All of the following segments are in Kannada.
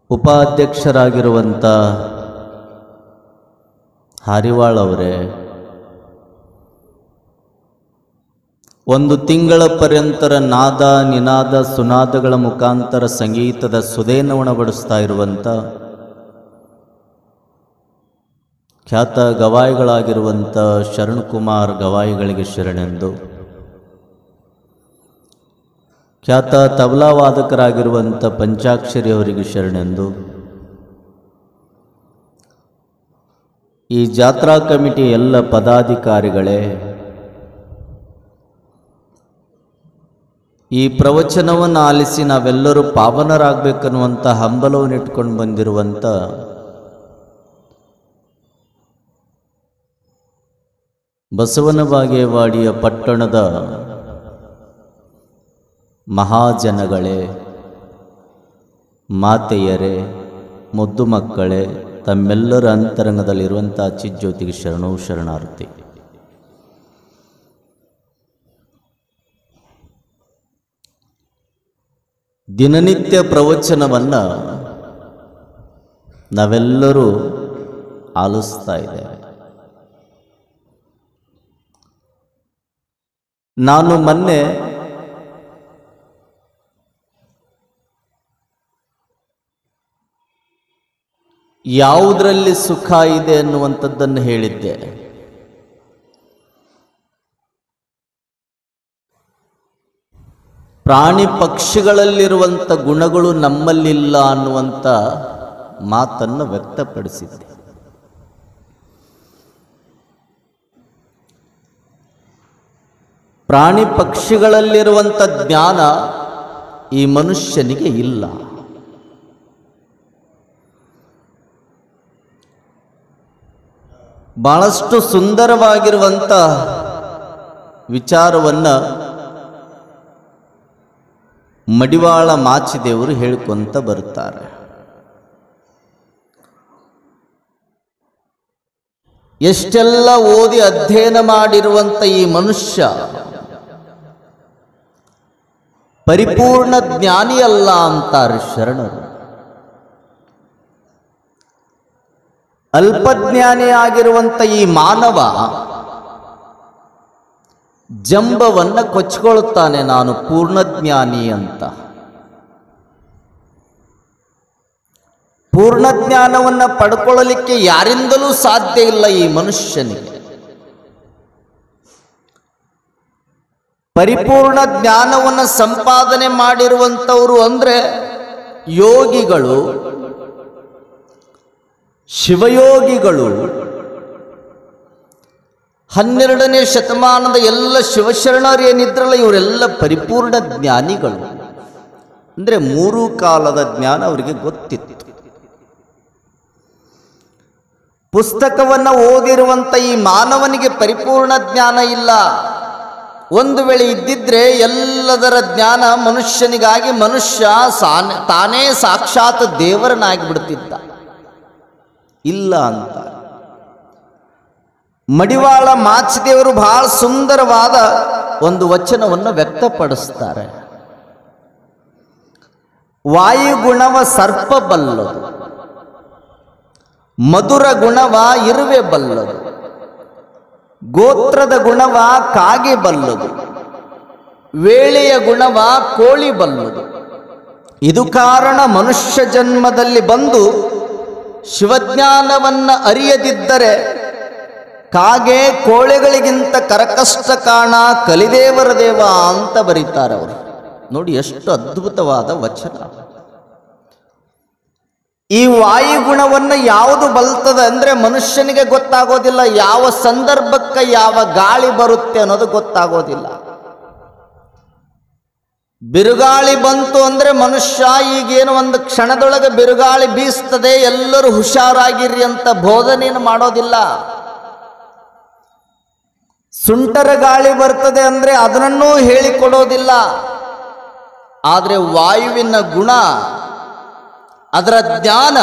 ಉಪಾಧ್ಯಕ್ಷರಾಗಿರುವಂಥ ಹಾರಿವಾಳ್ ಅವರೇ, ಒಂದು ತಿಂಗಳ ಪರ್ಯಂತರ ನಾದ ನಿನಾದ ಸುನಾದಗಳ ಮುಖಾಂತರ ಸಂಗೀತದ ಸುದೇನ ಉಣಬಡಿಸ್ತಾ ಇರುವಂಥ ಖ್ಯಾತ ಗವಾಯಿಗಳಾಗಿರುವಂಥ ಶರಣ್ ಕುಮಾರ್ ಗವಾಯಿಗಳಿಗೆ ಶರಣೆಂದು, ಖ್ಯಾತ ತಬಲಾ ವಾದಕರಾಗಿರುವಂಥ ಪಂಚಾಕ್ಷರಿ ಅವರಿಗೆ ಶರಣೆಂದು, ಈ ಜಾತ್ರಾ ಕಮಿಟಿ ಎಲ್ಲ ಪದಾಧಿಕಾರಿಗಳೇ, ಈ ಪ್ರವಚನವನ್ನು ಆಲಿಸಿ ನಾವೆಲ್ಲರೂ ಪಾವನರಾಗಬೇಕನ್ನುವಂಥ ಹಂಬಲವನ್ನು ಇಟ್ಕೊಂಡು ಬಂದಿರುವಂಥ ಬಸವನ ಬಾಗೇವಾಡಿಯ ಪಟ್ಟಣದ ಮಹಾಜನಗಳೇ, ಮಾತೆಯರೇ, ಮುದ್ದು ಮಕ್ಕಳೇ, ತಮ್ಮೆಲ್ಲರ ಅಂತರಂಗದಲ್ಲಿರುವಂಥ ಚಿಜ್ಯೋತಿಗೆ ಶರಣು ಶರಣಾರ್ಥಿ. ದಿನನಿತ್ಯ ಪ್ರವಚನವನ್ನು ನಾವೆಲ್ಲರೂ ಆಲಿಸ್ತಾ ಇದ್ದೇವೆ. ನಾನು ಮೊನ್ನೆ ಯಾವುದರಲ್ಲಿ ಸುಖ ಇದೆ ಅನ್ನುವಂಥದ್ದನ್ನು ಹೇಳಿದ್ದೆ. ಪ್ರಾಣಿ ಪಕ್ಷಿಗಳಲ್ಲಿರುವಂಥ ಗುಣಗಳು ನಮ್ಮಲ್ಲಿಲ್ಲ ಅನ್ನುವಂಥ ಮಾತನ್ನು ವ್ಯಕ್ತಪಡಿಸಿದ್ದೆ. ಪ್ರಾಣಿ ಪಕ್ಷಿಗಳಲ್ಲಿರುವಂಥ ಜ್ಞಾನ ಈ ಮನುಷ್ಯನಿಗೆ ಇಲ್ಲ. ಬಹಳಷ್ಟು ಸುಂದರವಾಗಿರುವಂಥ ವಿಚಾರವನ್ನು ಮಡಿವಾಳ ಮಾಚಿದೇವರು ಹೇಳಿಕೊಂತ ಬರುತ್ತಾರೆ. ಎಷ್ಟೆಲ್ಲ ಓದಿ ಅಧ್ಯಯನ ಮಾಡಿರುವಂಥ ಈ ಮನುಷ್ಯ ಪರಿಪೂರ್ಣ ಜ್ಞಾನಿಯಲ್ಲ ಅಂತಾರೆ ಶರಣರು. ಅಲ್ಪಜ್ಞಾನಿಯಾಗಿರುವಂಥ ಈ ಮಾನವ ಜಂಬವನ್ನು ಕೊಚ್ಚಿಕೊಳ್ಳುತ್ತಾನೆ, ನಾನು ಪೂರ್ಣಜ್ಞಾನಿ ಅಂತ. ಪೂರ್ಣಜ್ಞಾನವನ್ನು ಪಡ್ಕೊಳ್ಳಲಿಕ್ಕೆ ಯಾರಿಂದಲೂ ಸಾಧ್ಯ ಇಲ್ಲ ಈ ಮನುಷ್ಯನಿಗೆ. ಪರಿಪೂರ್ಣ ಜ್ಞಾನವನ್ನು ಸಂಪಾದನೆ ಮಾಡಿರುವಂಥವರು ಅಂದರೆ ಯೋಗಿಗಳು, ಶಿವಯೋಗಿಗಳು. 12ನೇ ಶತಮಾನದ ಎಲ್ಲ ಶಿವಶರಣರು ಏನಿದ್ರಲ್ಲ ಇವರೆಲ್ಲ ಪರಿಪೂರ್ಣ ಜ್ಞಾನಿಗಳು. ಅಂದರೆ 3 ಕಾಲದ ಜ್ಞಾನ ಅವರಿಗೆ ಗೊತ್ತಿತ್ತು. ಪುಸ್ತಕವನ್ನು ಓದಿರುವಂಥ ಈ ಮಾನವನಿಗೆ ಪರಿಪೂರ್ಣ ಜ್ಞಾನ ಇಲ್ಲ. ಒಂದು ವೇಳೆ ಇದ್ದಿದ್ರೆ ಎಲ್ಲದರ ಜ್ಞಾನ ಮನುಷ್ಯನಿಗಾಗಿ ಮನುಷ್ಯ ತಾನೇ ಸಾಕ್ಷಾತ್ ದೇವರನಾಗಿ ಬಿಡ್ತಿದ್ದ. ಇಲ್ಲ ಅಂತ ಮಡಿವಾಳ ಮಾಚಿದೇವರು ಬಹಳ ಸುಂದರವಾದ ಒಂದು ವಚನವನ್ನು ವ್ಯಕ್ತಪಡಿಸ್ತಾರೆ. ವಾಯುಗುಣವ ಸರ್ಪ ಬಲ್ಲದು, ಮಧುರ ಗುಣವ ಇರುವೆ ಬಲ್ಲದು, ಗೋತ್ರದ ಗುಣವ ಕಾಗೆ ಬಲ್ಲದು, ವೇಳೆಯ ಗುಣವ ಕೋಳಿ ಬಲ್ಲದು. ಇದು ಕಾರಣ ಮನುಷ್ಯ ಜನ್ಮದಲ್ಲಿ ಬಂದು ಶಿವಜ್ಞಾನವನ್ನು ಅರಿಯದಿದ್ದರೆ ಕಾಗೆ ಕೋಳೆಗಳಿಗಿಂತ ಕರಕಷ್ಟ ಕಾಣ ಕಲಿದೇವರ ದೇವ ಅಂತ ಬರೀತಾರೆ ಅವರು. ನೋಡಿ ಎಷ್ಟು ಅದ್ಭುತವಾದ ವಚನ. ಈ ವಾಯುಗುಣವನ್ನು ಯಾವುದು ಬಲ್ತದೆ ಅಂದರೆ ಮನುಷ್ಯನಿಗೆ ಗೊತ್ತಾಗೋದಿಲ್ಲ. ಯಾವ ಸಂದರ್ಭಕ್ಕೆ ಯಾವ ಗಾಳಿ ಬರುತ್ತೆ ಅನ್ನೋದು ಗೊತ್ತಾಗೋದಿಲ್ಲ. ಬಿರುಗಾಳಿ ಬಂತು ಅಂದರೆ ಮನುಷ್ಯ ಈಗೇನು ಒಂದು ಕ್ಷಣದೊಳಗೆ ಬಿರುಗಾಳಿ ಬೀಸ್ತದೆ ಎಲ್ಲರೂ ಹುಷಾರಾಗಿರಿ ಅಂತ ಬೋಧನೆಯನ್ನು ಮಾಡೋದಿಲ್ಲ. ಸುಂಟರ ಗಾಳಿ ಬರ್ತದೆ ಅಂದರೆ ಅದನ್ನೂ ಹೇಳಿಕೊಡೋದಿಲ್ಲ. ಆದರೆ ವಾಯುವಿನ ಗುಣ, ಅದರ ಜ್ಞಾನ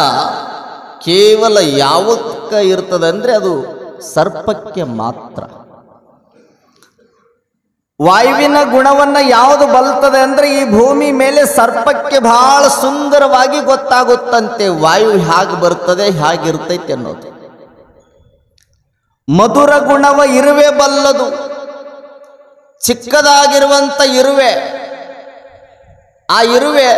ಕೇವಲ ಯಾವಕ್ಕೆ ಇರ್ತದೆ ಅಂದರೆ ಅದು ಸರ್ಪಕ್ಕೆ ಮಾತ್ರ. ವಾಯುವಿನ ಗುಣವನ್ನು ಯಾವುದು ಬಲ್ತದೆ ಅಂದರೆ ಈ ಭೂಮಿ ಮೇಲೆ ಸರ್ಪಕ್ಕೆ ಬಹಳ ಸುಂದರವಾಗಿ ಗೊತ್ತಾಗುತ್ತಂತೆ ವಾಯು ಹೇಗೆ ಬರ್ತದೆ ಹೇಗಿರ್ತೈತೆ ಅನ್ನೋದು. ಮಧುರ ಗುಣವ ಇರುವೆ ಬಲ್ಲದು. ಚಿಕ್ಕದಾಗಿರುವಂಥ ಇರುವೆ, ಆ ಇರುವೆ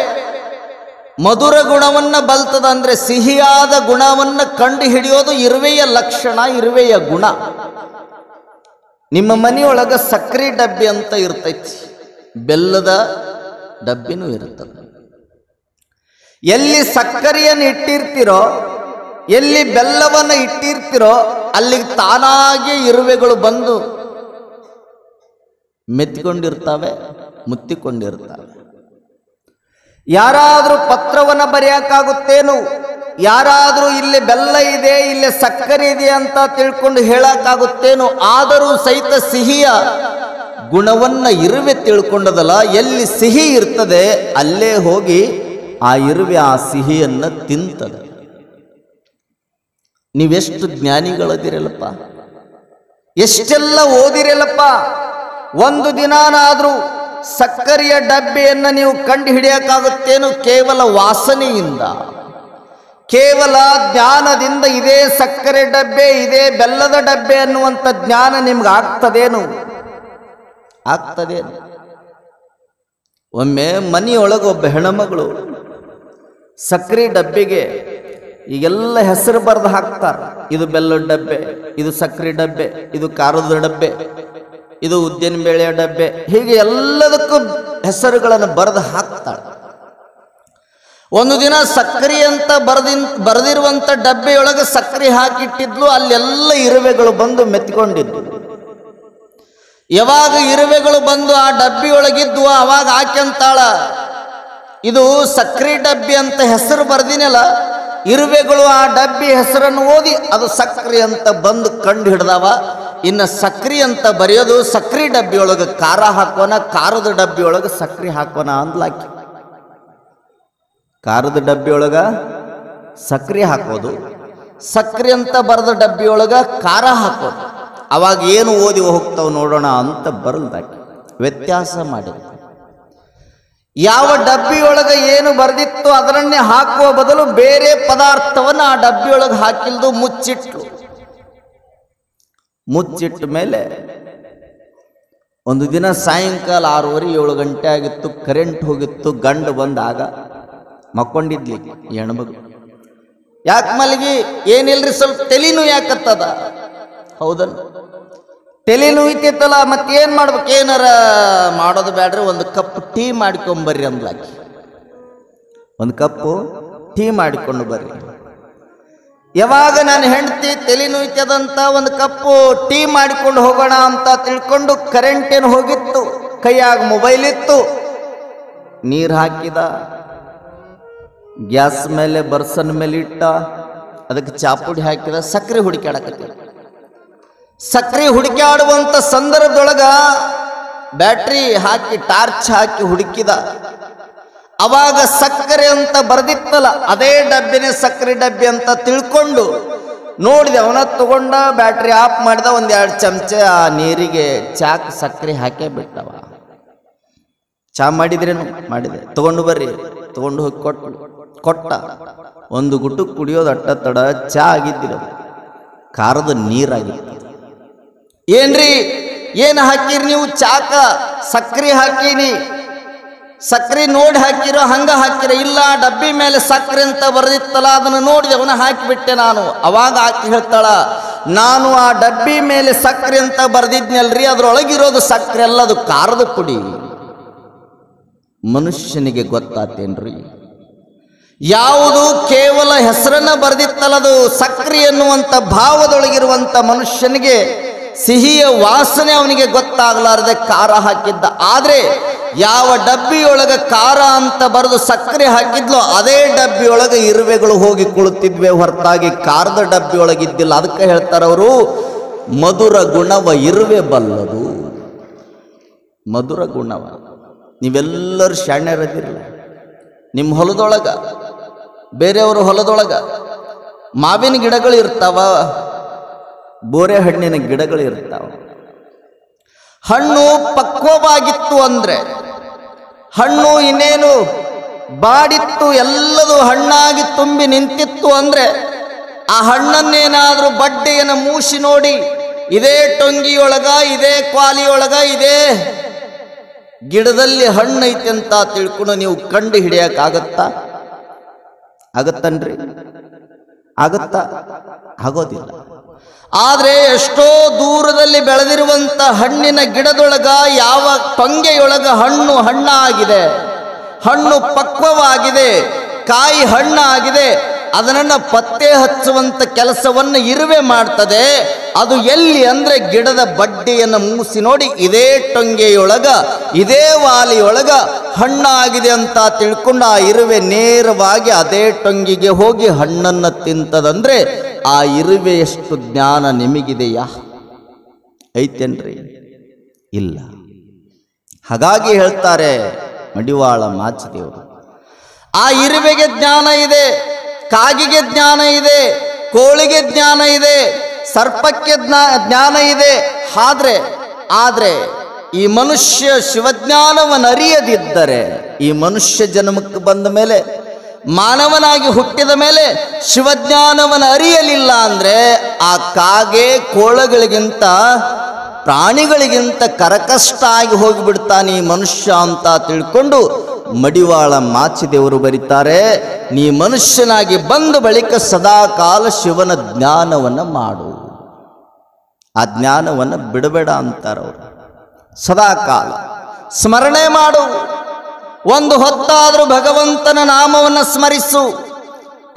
ಮಧುರ ಗುಣವನ್ನು ಬಲ್ತದ ಅಂದರೆ ಸಿಹಿಯಾದ ಗುಣವನ್ನು ಕಂಡು ಹಿಡಿಯೋದು ಇರುವೆಯ ಲಕ್ಷಣ, ಇರುವೆಯ ಗುಣ. ನಿಮ್ಮ ಮನೆಯೊಳಗೆ ಸಕ್ಕರೆ ಡಬ್ಬಿ ಅಂತ ಇರ್ತೈತಿ, ಬೆಲ್ಲದ ಡಬ್ಬಿನೂ ಇರ್ತದೆ. ಎಲ್ಲಿ ಸಕ್ಕರೆಯನ್ನು ಇಟ್ಟಿರ್ತೀರೋ, ಎಲ್ಲಿ ಬೆಲ್ಲವನ್ನು ಇಟ್ಟಿರ್ತೀರೋ ಅಲ್ಲಿಗೆ ತಾನಾಗಿ ಇರುವೆಗಳು ಬಂದು ಮೆತ್ತಿಕೊಂಡಿರ್ತಾವೆ, ಮುತ್ತಿಕೊಂಡಿರ್ತಾವೆ. ಯಾರಾದರೂ ಪತ್ರವನ್ನು ಬರೆಯೋಕ್ಕಾಗುತ್ತೇನು? ಯಾರಾದರೂ ಇಲ್ಲಿ ಬೆಲ್ಲ ಇದೆ, ಇಲ್ಲಿ ಸಕ್ಕರೆ ಇದೆ ಅಂತ ತಿಳ್ಕೊಂಡು ಹೇಳಕ್ಕಾಗುತ್ತೇನು? ಆದರೂ ಸಹಿತ ಸಿಹಿಯ ಗುಣವನ್ನು ಇರುವೆ ತಿಳ್ಕೊಂಡದಲ್ಲ, ಎಲ್ಲಿ ಸಿಹಿ ಇರ್ತದೆ ಅಲ್ಲೇ ಹೋಗಿ ಆ ಇರುವೆ ಆ ಸಿಹಿಯನ್ನು ತಿಂತದೆ. ನೀವೆಷ್ಟು ಜ್ಞಾನಿಗಳದಿರಲ್ಲಪ್ಪ, ಎಷ್ಟೆಲ್ಲ ಓದಿರಲ್ಲಪ್ಪ. ಒಂದು ದಿನಾನಾದರೂ ಸಕ್ಕರೆಯ ಡಬ್ಬೆಯನ್ನು ನೀವು ಕಂಡು ಹಿಡಿಯೋಕ್ಕಾಗುತ್ತೇನು? ಕೇವಲ ವಾಸನೆಯಿಂದ, ಕೇವಲ ಜ್ಞಾನದಿಂದ ಇದೇ ಸಕ್ಕರೆ ಡಬ್ಬೆ, ಇದೇ ಬೆಲ್ಲದ ಡಬ್ಬೆ ಅನ್ನುವಂಥ ಜ್ಞಾನ ನಿಮ್ಗೆ ಆಗ್ತದೇನು? ಆಗ್ತದೇನು? ಒಮ್ಮೆ ಮನೆಯೊಳಗೆ ಒಬ್ಬ ಹೆಣ್ಮಗಳು ಸಕ್ಕರೆ ಡಬ್ಬೆಗೆ ಈಗೆಲ್ಲ ಹೆಸರು ಬರೆದು ಹಾಕ್ತಾರೆ. ಇದು ಬೆಲ್ಲದ ಡಬ್ಬೆ, ಇದು ಸಕ್ಕರೆ ಡಬ್ಬೆ, ಇದು ಖಾರದ ಡಬ್ಬೆ, ಇದು ಉದ್ದಿನ ಬೇಳೆಯ ಡಬ್ಬೆ, ಹೀಗೆ ಎಲ್ಲದಕ್ಕೂ ಹೆಸರುಗಳನ್ನು ಬರೆದು ಹಾಕ್ತಾಳೆ. ಒಂದು ದಿನ ಸಕ್ಕರೆ ಅಂತ ಬರೆದಿರುವಂಥ ಡಬ್ಬೆಯೊಳಗೆ ಸಕ್ಕರೆ ಹಾಕಿಟ್ಟಿದ್ಲು. ಅಲ್ಲೆಲ್ಲ ಇರುವೆಗಳು ಬಂದು ಮೆತ್ಕೊಂಡಿದ್ವು. ಯಾವಾಗ ಇರುವೆಗಳು ಬಂದು ಆ ಡಬ್ಬಿಯೊಳಗಿದ್ವು ಅವಾಗ ಹಾಕ್ಯಂತಾಳ, ಇದು ಸಕ್ಕರೆ ಡಬ್ಬಿ ಅಂತ ಹೆಸರು ಬರ್ದಿನಲ್ಲ. ಇರುವೆಗಳು ಆ ಡಬ್ಬಿ ಹೆಸರನ್ನು ಓದಿ ಅದು ಸಕ್ಕರೆ ಅಂತ ಬಂದು ಕಂಡು ಹಿಡ್ದವ. ಇನ್ನು ಸಕ್ಕರೆ ಅಂತ ಬರೆಯೋದು, ಸಕ್ಕರೆ ಡಬ್ಬಿಯೊಳಗೆ ಖಾರ ಹಾಕೋಣ, ಖಾರದ ಡಬ್ಬಿಯೊಳಗೆ ಸಕ್ಕರೆ ಹಾಕೋಣ ಅಂದ್ಲಾಕಿ. ಖಾರದ ಡಬ್ಬಿಯೊಳಗೆ ಸಕ್ಕರೆ ಹಾಕೋದು, ಸಕ್ಕರೆ ಅಂತ ಬರೆದ ಡಬ್ಬಿಯೊಳಗೆ ಖಾರ ಹಾಕೋದು. ಅವಾಗ ಏನು ಓದಿ ಹೋಗ್ತಾವ ನೋಡೋಣ ಅಂತ ಬರಲ್ದಾಕಿ ವ್ಯತ್ಯಾಸ ಮಾಡಿದ. ಯಾವ ಡಬ್ಬಿಯೊಳಗೆ ಏನು ಬರೆದಿತ್ತು ಅದರನ್ನೇ ಹಾಕುವ ಬದಲು ಬೇರೆ ಪದಾರ್ಥವನ್ನು ಆ ಡಬ್ಬಿಯೊಳಗೆ ಹಾಕಿಲ್ದು, ಮುಚ್ಚಿಟ್ಲು. ಮುಚ್ಚಿಟ್ಟ ಮೇಲೆ ಒಂದು ದಿನ ಸಾಯಂಕಾಲ 6:30 7 ಗಂಟೆ ಆಗಿತ್ತು, ಕರೆಂಟ್ ಹೋಗಿತ್ತು. ಗಂಡು ಬಂದಾಗ ಮಕ್ಕೊಂಡಿದ್ಲಿ ಹೆಣ್ಮಗಳು. ಯಾಕೆ ಮಲಗಿ? ಏನಿಲ್ರಿ, ಸ್ವಲ್ಪ ತಲೆನೂ ಯಾಕತ್ತದ. ಹೌದಲ್ಲ, ತಲೆನೂ ಇತ್ತಿತ್ತಲ್ಲ, ಮತ್ತೇನು ಮಾಡ್ಬೇಕು? ಏನಾರ ಮಾಡೋದು ಬೇಡ್ರಿ, ಒಂದು ಕಪ್ ಟೀ ಮಾಡ್ಕೊಂಬರ್ರಿ ಅಂದ್ಲಾಕಿ. ಒಂದು ಕಪ್ಪು ಟೀ ಮಾಡಿಕೊಂಡು ಬರ್ರಿ. ಯಾವಾಗ ನಾನು ಹೆಂಡತಿ ತಲೆನೂ ಇತ್ತದಂತ ಒಂದು ಕಪ್ಪು ಟೀ ಮಾಡಿಕೊಂಡು ಹೋಗೋಣ ಅಂತ ತಿಳ್ಕೊಂಡು ಕರೆಂಟ್ ಏನು ಹೋಗಿತ್ತು, ಕೈಯಾಗ ಮೊಬೈಲ್ ಇತ್ತು. ನೀರು ಹಾಕಿದ, ಗ್ಯಾಸ್ ಮೇಲೆ ಬರ್ಸನ್ ಮೇಲೆ ಇಟ್ಟ, ಅದಕ್ಕೆ ಚಾಪುಡಿ ಹಾಕಿದ, ಸಕ್ಕರೆ ಹುಡುಕಾಡಕತ್ತಿ. ಸಕ್ಕರೆ ಹುಡುಕಾಡುವಂಥ ಸಂದರ್ಭದೊಳಗ ಬ್ಯಾಟ್ರಿ ಹಾಕಿ ಟಾರ್ಚ್ ಹಾಕಿ ಹುಡುಕಿದ. ಅವಾಗ ಸಕ್ಕರೆ ಅಂತ ಬರೆದಿತ್ತಲ್ಲ ಅದೇ ಡಬ್ಬಿನೇ ಸಕ್ಕರೆ ಡಬ್ಬಿ ಅಂತ ತಿಳ್ಕೊಂಡು ನೋಡಿದೆ. ಅವನ ತಗೊಂಡ ಬ್ಯಾಟ್ರಿ ಆಫ್ ಮಾಡಿದ. 1-2 ಚಮಚೆ ಆ ನೀರಿಗೆ ಚಾಕ್ ಸಕ್ಕರೆ ಹಾಕೇ ಬಿಟ್ಟವ. ಚಾ ಮಾಡಿದ್ರೇನು? ಮಾಡಿದೆ. ತಗೊಂಡು ಬರ್ರಿ, ತಗೊಂಡು ಹೋಗಿ ಕೊಟ್ಟ. ಒಂದು ಗುಟ್ಟು ಕುಡಿಯೋದು ಅಟ್ಟ ತಡ ಚಾ ಆಗಿದ್ದಿಲ್ಲ, ಖಾರದ ನೀರಾಗಿತ್ತು. ಏನ್ರಿ ಏನು ಹಾಕಿರಿ ನೀವು? ಚಾಕ ಸಕ್ಕರೆ ಹಾಕೀನಿ. ಸಕ್ಕರೆ ನೋಡಿ ಹಾಕಿರೋ? ಹಂಗ ಹಾಕಿರೋ? ಇಲ್ಲ, ಡಬ್ಬಿ ಮೇಲೆ ಸಕ್ಕರೆ ಅಂತ ಬರೆದಿತ್ತಲ್ಲ ಅದನ್ನು ನೋಡಿದೆ, ಅವನ ಹಾಕಿಬಿಟ್ಟೆ ನಾನು. ಅವಾಗ ಹಾಕಿ ಹೇಳ್ತಾಳ, ನಾನು ಆ ಡಬ್ಬಿ ಮೇಲೆ ಸಕ್ಕರೆ ಅಂತ ಬರೆದಿದ್ನಲ್ರಿ, ಅದ್ರೊಳಗಿರೋದು ಸಕ್ಕರೆ ಅಲ್ಲ, ಅದು ಖಾರದ ಪುಡಿ. ಮನುಷ್ಯನಿಗೆ ಗೊತ್ತಾತೇನ್ರಿ? ಯಾವುದು ಕೇವಲ ಹೆಸರನ್ನ ಬರೆದಿತ್ತಲ್ಲ ಅದು ಸಕ್ಕರೆ ಎನ್ನುವಂಥ ಭಾವದೊಳಗಿರುವಂಥ ಮನುಷ್ಯನಿಗೆ ಸಿಹಿಯ ವಾಸನೆ ಅವನಿಗೆ ಗೊತ್ತಾಗಲಾರದೆ ಖಾರ ಹಾಕಿದ್ದ. ಆದರೆ ಯಾವ ಡಬ್ಬಿಯೊಳಗೆ ಖಾರ ಅಂತ ಬರೆದು ಸಕ್ಕರೆ ಹಾಕಿದ್ಲೋ ಅದೇ ಡಬ್ಬಿಯೊಳಗೆ ಇರುವೆಗಳು ಹೋಗಿ ಕುಳಿತಿದ್ವೆ, ಹೊರತಾಗಿ ಖಾರದ ಡಬ್ಬಿಯೊಳಗಿದ್ದಿಲ್ಲ. ಅದಕ್ಕೆ ಹೇಳ್ತಾರವರು, ಮಧುರ ಗುಣವ ಇರುವೆ ಬಲ್ಲದು. ಮಧುರ ಗುಣವ. ನೀವೆಲ್ಲರೂ ಶಾಣ್ಯರದಿರಲ್ಲ. ನಿಮ್ಮ ಹೊಲದೊಳಗ, ಬೇರೆಯವರು ಹೊಲದೊಳಗ ಮಾವಿನ ಗಿಡಗಳು ಇರ್ತಾವ, ಬೋರೆ ಹಣ್ಣಿನ ಗಿಡಗಳು ಇರ್ತಾವ. ಹಣ್ಣು ಪಕ್ವವಾಗಿತ್ತು ಅಂದರೆ, ಹಣ್ಣು ಇನ್ನೇನು ಬಾಡಿತ್ತು, ಎಲ್ಲದೂ ಹಣ್ಣಾಗಿ ತುಂಬಿ ನಿಂತಿತ್ತು ಅಂದರೆ, ಆ ಹಣ್ಣನ್ನೇನಾದರೂ ಬಡ್ಡೆಯನ್ನು ಮೂಸಿ ನೋಡಿ ಇದೇ ಟೊಂಗಿಯೊಳಗ, ಇದೇ ಕ್ವಾಲಿಯೊಳಗ, ಇದೇ ಗಿಡದಲ್ಲಿ ಹಣ್ಣೈತೆ ಅಂತ ತಿಳ್ಕೊಂಡು ನೀವು ಕಂಡು ಹಿಡಿಯಕ್ಕಾಗತ್ತಾ? ಆಗತ್ತನ್ರಿ? ಆಗತ್ತಾ? ಆಗೋದಿಲ್ಲ. ಆದರೆ ಎಷ್ಟೋ ದೂರದಲ್ಲಿ ಬೆಳೆದಿರುವಂಥ ಹಣ್ಣಿನ ಗಿಡದೊಳಗ, ಯಾವ ಟೊಂಗೆಯೊಳಗ ಹಣ್ಣು ಹಣ್ಣಾಗಿದೆ, ಹಣ್ಣು ಪಕ್ವವಾಗಿದೆ, ಕಾಯಿ ಹಣ್ಣಾಗಿದೆ, ಅದನ್ನು ಪತ್ತೆ ಹಚ್ಚುವಂಥ ಕೆಲಸವನ್ನು ಇರುವೆ ಮಾಡ್ತದೆ. ಅದು ಎಲ್ಲಿ ಅಂದರೆ ಗಿಡದ ಬಡ್ಡಿಯನ್ನು ಮೂಸಿ ನೋಡಿ ಇದೇ ಟೊಂಗೆಯೊಳಗ, ಇದೇ ವಾಲಿಯೊಳಗ ಹಣ್ಣಾಗಿದೆ ಅಂತ ತಿಳ್ಕೊಂಡು ಆ ಇರುವೆ ನೇರವಾಗಿ ಅದೇ ಟೊಂಗಿಗೆ ಹೋಗಿ ಹಣ್ಣನ್ನು ತಿಂತದಂದ್ರೆ ಆ ಇರುವೆಯಷ್ಟು ಜ್ಞಾನ ನಿಮಗಿದೆಯಾ? ಐತೇನ್ರಿ? ಇಲ್ಲ. ಹಾಗಾಗಿ ಹೇಳ್ತಾರೆ ಮಡಿವಾಳ ಮಾಚಿದೇವರು, ಆ ಇರುವೆಗೆ ಜ್ಞಾನ ಇದೆ, ಕಾಗಿಗೆ ಜ್ಞಾನ ಇದೆ, ಕೋಳಿಗೆ ಜ್ಞಾನ ಇದೆ, ಸರ್ಪಕ್ಕೆ ಜ್ಞಾನ ಇದೆ. ಆದ್ರೆ ಈ ಮನುಷ್ಯ ಶಿವಜ್ಞಾನವನ್ನು ಅರಿಯದಿದ್ದರೆ, ಈ ಮನುಷ್ಯ ಜನ್ಮಕ್ಕೆ ಬಂದ ಮೇಲೆ, ಮಾನವನಾಗಿ ಹುಟ್ಟಿದ ಮೇಲೆ ಶಿವಜ್ಞಾನವನ್ನು ಅರಿಯಲಿಲ್ಲ ಅಂದರೆ ಆ ಕಾಗೆ ಕೋಳಗಳಿಗಿಂತ, ಪ್ರಾಣಿಗಳಿಗಿಂತ ಕರಕಷ್ಟ ಆಗಿ ಹೋಗಿಬಿಡ್ತಾನೆ ಈ ಮನುಷ್ಯ ಅಂತ ತಿಳ್ಕೊಂಡು ಮಡಿವಾಳ ಮಾಚಿದೇವರು ಬರೀತಾರೆ, ನೀ ಮನುಷ್ಯನಾಗಿ ಬಂದ ಬಳಿಕ ಸದಾ ಕಾಲ ಶಿವನ ಜ್ಞಾನವನ್ನು ಮಾಡು, ಆ ಜ್ಞಾನವನ್ನು ಬಿಡಬೇಡ ಅಂತಾರವರು. ಸದಾ ಕಾಲ ಸ್ಮರಣೆ ಮಾಡು, ಒಂದು ಹೊತ್ತಾದರೂ ಭಗವಂತನ ನಾಮವನ್ನು ಸ್ಮರಿಸು,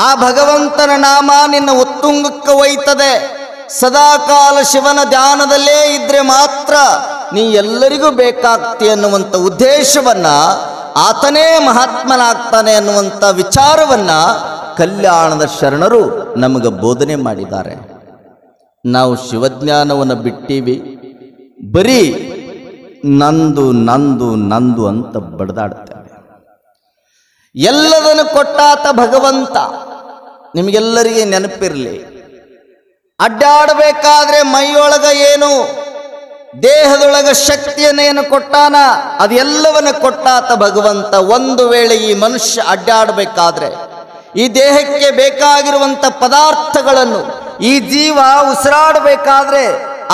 ಆ ಭಗವಂತನ ನಾಮ ನಿನ್ನ ಉತ್ತುಂಗಕ್ಕೆ ಒಯ್ತದೆ. ಸದಾ ಕಾಲ ಶಿವನ ಧ್ಯಾನದಲ್ಲೇ ಇದ್ರೆ ಮಾತ್ರ ನೀ ಎಲ್ಲರಿಗೂ ಬೇಕಾಗ್ತಿ ಅನ್ನುವಂಥ ಉದ್ದೇಶವನ್ನ, ಆತನೇ ಮಹಾತ್ಮನಾಗ್ತಾನೆ ಅನ್ನುವಂಥ ವಿಚಾರವನ್ನ ಕಲ್ಯಾಣದ ಶರಣರು ನಮಗೆ ಬೋಧನೆ ಮಾಡಿದ್ದಾರೆ. ನಾವು ಶಿವಜ್ಞಾನವನ್ನು ಬಿಟ್ಟೀವಿ, ಬರೀ ನಂದು ನಂದು ನಂದು ಅಂತ ಬಡದಾಡ್ತೇವೆ. ಎಲ್ಲದನ್ನು ಕೊಟ್ಟಾತ ಭಗವಂತ. ನಿಮಗೆಲ್ಲರಿಗೆ ನೆನಪಿರಲಿ, ಅಡ್ಡಾಡಬೇಕಾದ್ರೆ ಮೈಯೊಳಗ ಏನು, ದೇಹದೊಳಗ ಶಕ್ತಿಯನ್ನೇನು ಕೊಟ್ಟಾನ, ಅದೆಲ್ಲವನ್ನ ಕೊಟ್ಟಾತ ಭಗವಂತ. ಒಂದು ವೇಳೆ ಈ ಮನುಷ್ಯ ಅಡ್ಡಾಡಬೇಕಾದ್ರೆ, ಈ ದೇಹಕ್ಕೆ ಬೇಕಾಗಿರುವಂಥ ಪದಾರ್ಥಗಳನ್ನು, ಈ ಜೀವ ಉಸಿರಾಡಬೇಕಾದ್ರೆ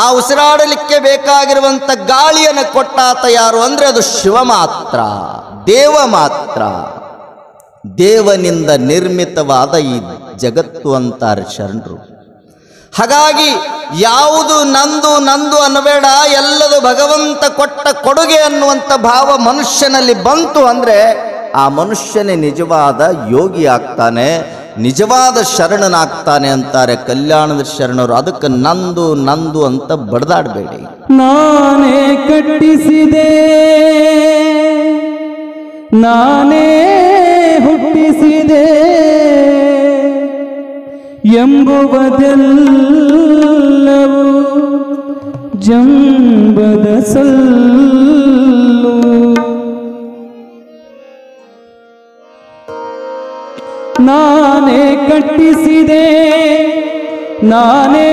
ಆ ಉಸಿರಾಡಲಿಕ್ಕೆ ಬೇಕಾಗಿರುವಂಥ ಗಾಳಿಯನ್ನು ಕೊಟ್ಟಾತ ಯಾರು ಅಂದರೆ ಅದು ಶಿವ ಮಾತ್ರ, ದೇವ ಮಾತ್ರ. ದೇವನಿಂದ ನಿರ್ಮಿತವಾದ ಈ ಜಗತ್ತು ಅಂತಾರೆ ಶರಣರು. ಹಾಗಾಗಿ ಯಾವುದು ನಂದು ನಂದು ಅನ್ನಬೇಡ, ಎಲ್ಲದು ಭಗವಂತ ಕೊಟ್ಟ ಕೊಡುಗೆ ಅನ್ನುವಂಥ ಭಾವ ಮನುಷ್ಯನಲ್ಲಿ ಬಂತು ಅಂದರೆ ಆ ಮನುಷ್ಯನೇ ನಿಜವಾದ ಯೋಗಿ ಆಗ್ತಾನೆ, ನಿಜವಾದ ಶರಣನಾಗ್ತಾನೆ ಅಂತಾರೆ ಕಲ್ಯಾಣದ ಶರಣರು. ಅದಕ್ಕೆ ನಂದು ನಂದು ಅಂತ ಬಡದಾಡಬೇಡಿ. ನಾನೇ ಕಟ್ಟಿಸಿದೆ, ನಾನೇ ಹುಟ್ಟಿಸಿದೆ ಎಂಬುವುದೆಲ್ಲವೂ ಜಂಬದ ಸಲ್ಲು. ನಾನೇ ಕಟ್ಟಿಸಿದೆ, ನಾನೇ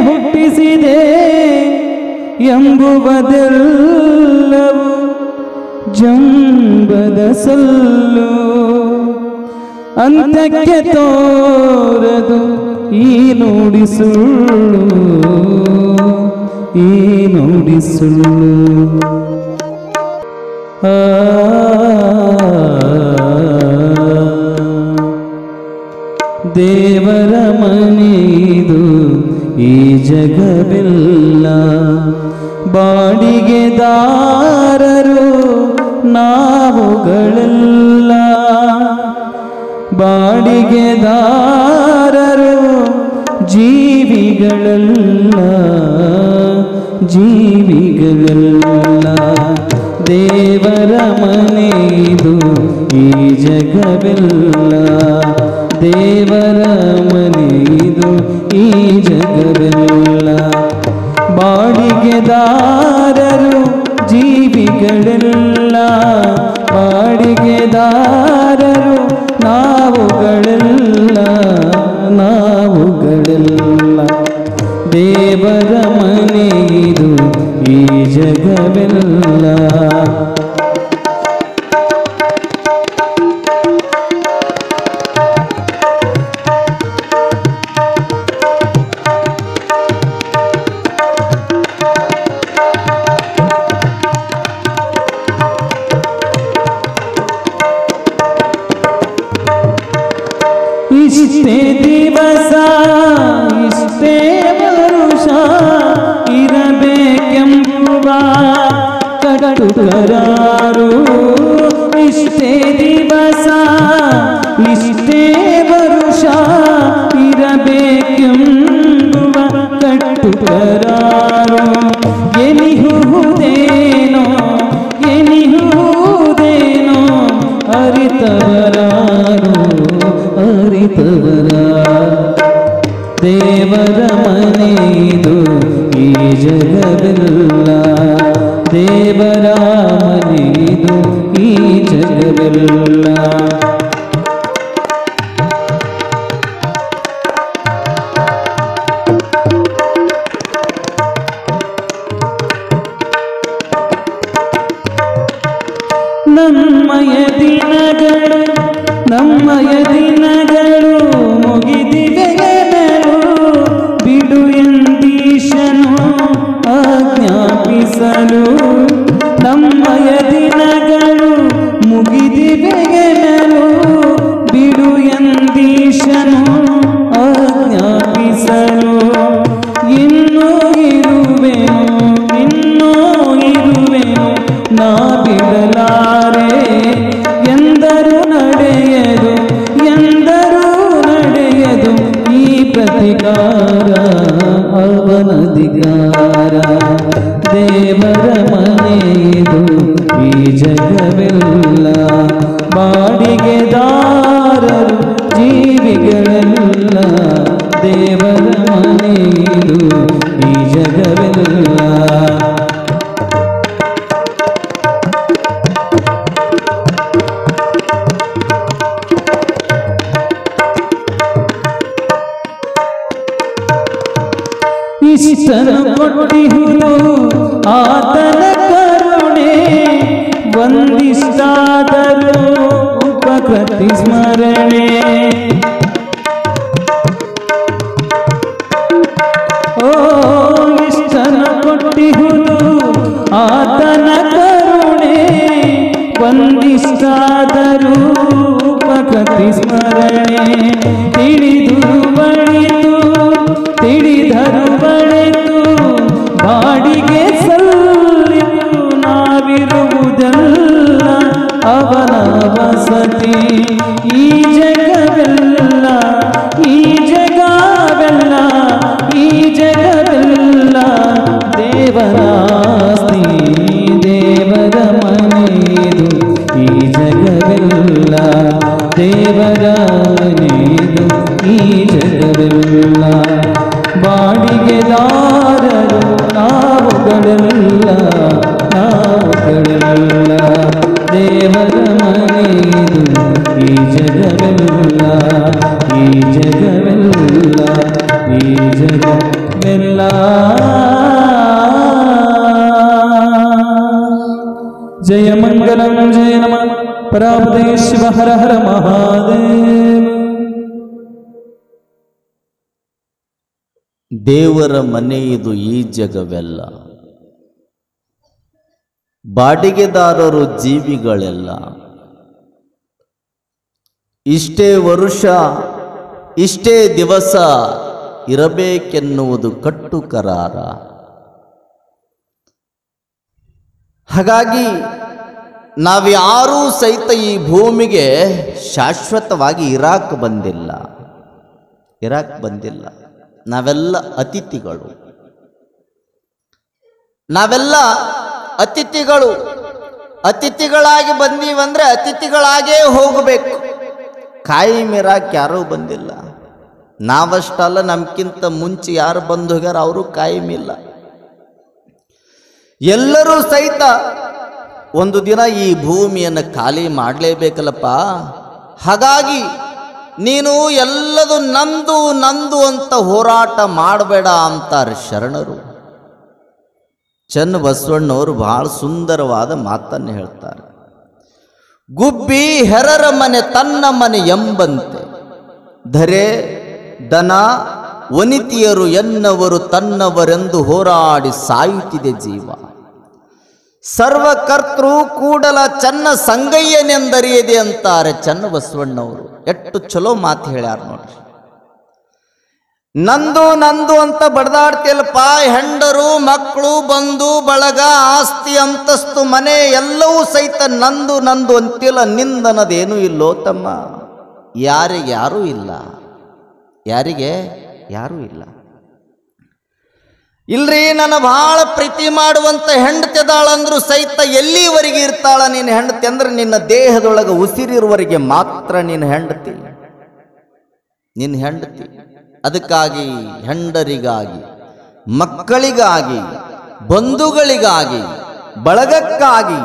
ಹುಟ್ಟಿಸಿದೆ ಎಂಬುವುದೆಲ್ಲವೂ ಜಂಬದ ಸಲ್ಲು. ಅಂತಕ್ಕೆ ತೋರದು ಈ ನುಡಿ ಸುಳ್ಳು, ಈ ನುಡಿ ಸುಳ್ಳು. ದೇವರ ಮನೆಯಿದು ಈ ಜಗವೆಲ್ಲ, ಬಾಡಿಗೆದಾರರು ನಾವುಗಳೆಲ್ಲ, ಬಾಡಿಗೆದಾರರು ಜೀವಿಗಳೆಲ್ಲ, ಜೀವಿಗಳೆಲ್ಲ. ದೇವರ ಮನೆಯಿದು ಈ ಜಗವೆಲ್ಲ, ದೇವರ ಮನೆಯಿದು ಈ ಜಗವೆಲ್ಲ. ಬಾಡಿಗೆದಾರರು ಜೀವಿಗಳೆಲ್ಲ, ಬಾಡಿಗೆದಾರರು ನಾವುಗಳೆಲ್ಲ, ನಾವುಗಳೆಲ್ಲ. ದೇವರ ಮನೆಯಿದು ಈ ಜಗವೆಲ್ಲ. ಇಷ್ಟೇ ದಿವಸ ಇಷ್ಟೇ ವರುಷ ಇರಬೇಕೆಂಬುವ ಕಟುಕರಾರು. ಇಷ್ಟೇ ದಿವಸ ಇಷ್ಟೇ ವರುಷ ಇರಬೇಕೆಂಬುವ ಕಟುಕರಾರು. ಎನಿಹುದೇನೋ ಎನಿಹುದೇನೋ ಅರಿತವರಾರು ಅರಿತವರ. ದೇವರ ಮನೆಯಿದು ಈ ಜಗವೆಲ್ಲ. ದೇವರ ಮನೆಯಿದು ಈ ಜಗವೆಲ್ಲ. ನಮ್ಮಯ ದಿನಗಳು ನಮ್ಮಯ ದಿನಗಳು ಮುಗಿದಿವೆಗೆನಲು. ಬಿಡು ಎಂದೀಶನು ಆಜ್ಞಾಪಿಸಲು. ನಮ್ಮಯ ದಿನಗಳು ಮುಗಿದಿವೆಗೆನಲು. ಬಿಡು ಎಂದೀಶನು ಆಜ್ಞಾಪಿಸಲು. ಇನ್ನೂ ಇರುವೆನು ಇನ್ನೂ ಇರುವೆನು ನಾ ಬಿಡಲಾರೆ ಎಂದರು ನಡೆಯದು ಎಂದರು ನಡೆಯದು ಈ ಪ್ರತಿಕಾರ ಅವನಧಿಕಾರ. ದೇವರ ಮನೆಯಿದು ಈ ಜಗವೆಲ್ಲ. ಬಾಡಿಗೆದಾರರು ಜೀವಿಗಳೆಲ್ಲ. ದೇವರ ಮನೆಯಿದು ಈ ಜಗವೆಲ್ಲ. ಇಷ್ಟನು ಕೊಟ್ಟಿಹುದು ಆತನ ಕರುಣೆ. ಒಂದಿಷ್ಟಾದರೂ ಉಪಕೃತಿ ಸ್ಮರಣೆ. ಓ ಇಷ್ಟನು ಕೊಟ್ಟಿಹುದು ಆತನ ಕರುಣೆ. ಒಂದಿಷ್ಟಾದರೂ ಉಪಕೃತಿ ಸ್ಮರಣೆ. ತಿಳಿದು ಬಳಿತು ತಿಳಿದರು ಬಳಿತು ಬಾಡಿಗೆ ಸಲ್ಲಿತು ನಾವಿರುವುದಲ್ಲ ಅವನ ವಸತಿ. ಈ ಜಗವೆಲ್ಲ ಈ ಜಗವೆಲ್ಲ ಈ ಜಗವೆಲ್ಲ ದೇವರಾಸ್ತಿ. ದೇವರ ಮನೆಯಿದು ಈ ಜಗವೆಲ್ಲ. ದೇವರ ಮನೆಯಿದು ಈ ಜಗವೆಲ್ಲ. ಬಾಡಿಗೆದಾರರು ನಾವುಗಳೆಲ್ಲ ನಾವುಗಳೆಲ್ಲ. ದೇವರ ಮನೆಯಿದು ಈ ಜಗವೆಲ್ಲ ಈ ಜಗವೆಲ್ಲ ಈ ಜಗವೆಲ್ಲ. ಜಯ ಮಂಗಲಂ ಜಯ ನಮಃ ಪರಾಪದೇ ಶಿವ ಹರ ಹರ ಮಹಾದೇವ. ದೇವರ ಮನೆಯಿದು ಈ ಜಗವೆಲ್ಲ. ಬಾಡಿಗೆದಾರರು ಜೀವಿಗಳೆಲ್ಲ. ಇಷ್ಟೇ ವರುಷ ಇಷ್ಟೇ ದಿವಸ ಇರಬೇಕೆನ್ನುವುದು ಕಟ್ಟು ಕರಾರ. ಹಾಗಾಗಿ ನಾವ್ಯಾರೂ ಸಹಿತ ಈ ಭೂಮಿಗೆ ಶಾಶ್ವತವಾಗಿ ಇರಾಕ್ ಬಂದಿಲ್ಲ. ನಾವೆಲ್ಲ ಅತಿಥಿಗಳು. ಅತಿಥಿಗಳಾಗಿ ಬಂದೀವಂದ್ರೆ ಅತಿಥಿಗಳಾಗೇ ಹೋಗಬೇಕು. ಕಾಯಿಮಿರಾಕ್ ಯಾರೂ ಬಂದಿಲ್ಲ. ನಾವಷ್ಟಲ್ಲ, ನಮ್ಗಿಂತ ಮುಂಚೆ ಯಾರು ಬಂದು ಹೋಗ್ಯಾರ ಅವರು ಕಾಯಿಮಿಲ್ಲ. ಎಲ್ಲರೂ ಸಹಿತ ಒಂದು ದಿನ ಈ ಭೂಮಿಯನ್ನು ಖಾಲಿ ಮಾಡಲೇಬೇಕಲ್ಲಪ್ಪ. ಹಾಗಾಗಿ ನೀನು ಎಲ್ಲದು ನಂದು ನಂದು ಅಂತ ಹೋರಾಟ ಮಾಡಬೇಡ ಅಂತಾರೆ ಶರಣರು. ಚನ್ನ ಬಸವಣ್ಣವರು ಬಹಳ ಸುಂದರವಾದ ಮಾತನ್ನು ಹೇಳ್ತಾರೆ. ಗುಬ್ಬಿ ಹೆರರ ಮನೆ ತನ್ನ ಮನೆ ಎಂಬಂತೆ, ಧರೆ ದನ ವನಿತಿಯರು ಎನ್ನವರು ತನ್ನವರೆಂದು ಹೋರಾಡಿ ಸಾಯುತ್ತಿದೆ ಜೀವ. ಸರ್ವಕರ್ತೃ ಕೂಡಲ ಚನ್ನ ಸಂಗಯ್ಯನೆಂದರಿಯದೆ ಅಂತಾರೆ ಚನ್ನ ಬಸವಣ್ಣವರು. ಎಷ್ಟು ಚಲೋ ಮಾತು ಹೇಳ್ಯಾರ ನೋಡ್ರಿ. ನಂದು ನಂದು ಅಂತ ಬಡದಾಡ್ತಿಲ್ಲಪ್ಪ, ಹೆಂಡರು ಮಕ್ಕಳು ಬಂಧು ಬಳಗ ಆಸ್ತಿ ಅಂತಸ್ತು ಮನೆ ಎಲ್ಲವೂ ಸಹಿತ ನಂದು ನಂದು ಅಂತಿಲ್ಲ. ನಿಂದನದೇನೂ ಇಲ್ಲೋ ತಮ್ಮ. ಯಾರಿಗೆ ಯಾರೂ ಇಲ್ಲ, ಯಾರಿಗೆ ಯಾರೂ ಇಲ್ಲ. ಇಲ್ರಿ ನನ್ನ ಬಹಳ ಪ್ರೀತಿ ಮಾಡುವಂತ ಹೆಂಡತಿದಾಳಂದ್ರು ಸಹಿತ ಎಲ್ಲಿವರೆಗೆ ಇರ್ತಾಳ ನಿನ್ನ ಹೆಂಡತಿ ಅಂದ್ರೆ ನಿನ್ನ ದೇಹದೊಳಗೆ ಉಸಿರಿರುವವರೆಗೆ ಮಾತ್ರ ನಿನ್ನ ಹೆಂಡತಿ, ನಿನ್ನ ಹೆಂಡತಿ. ಅದಕ್ಕಾಗಿ ಹೆಂಡರಿಗಾಗಿ, ಮಕ್ಕಳಿಗಾಗಿ, ಬಂಧುಗಳಿಗಾಗಿ, ಬಳಗಕ್ಕಾಗಿ,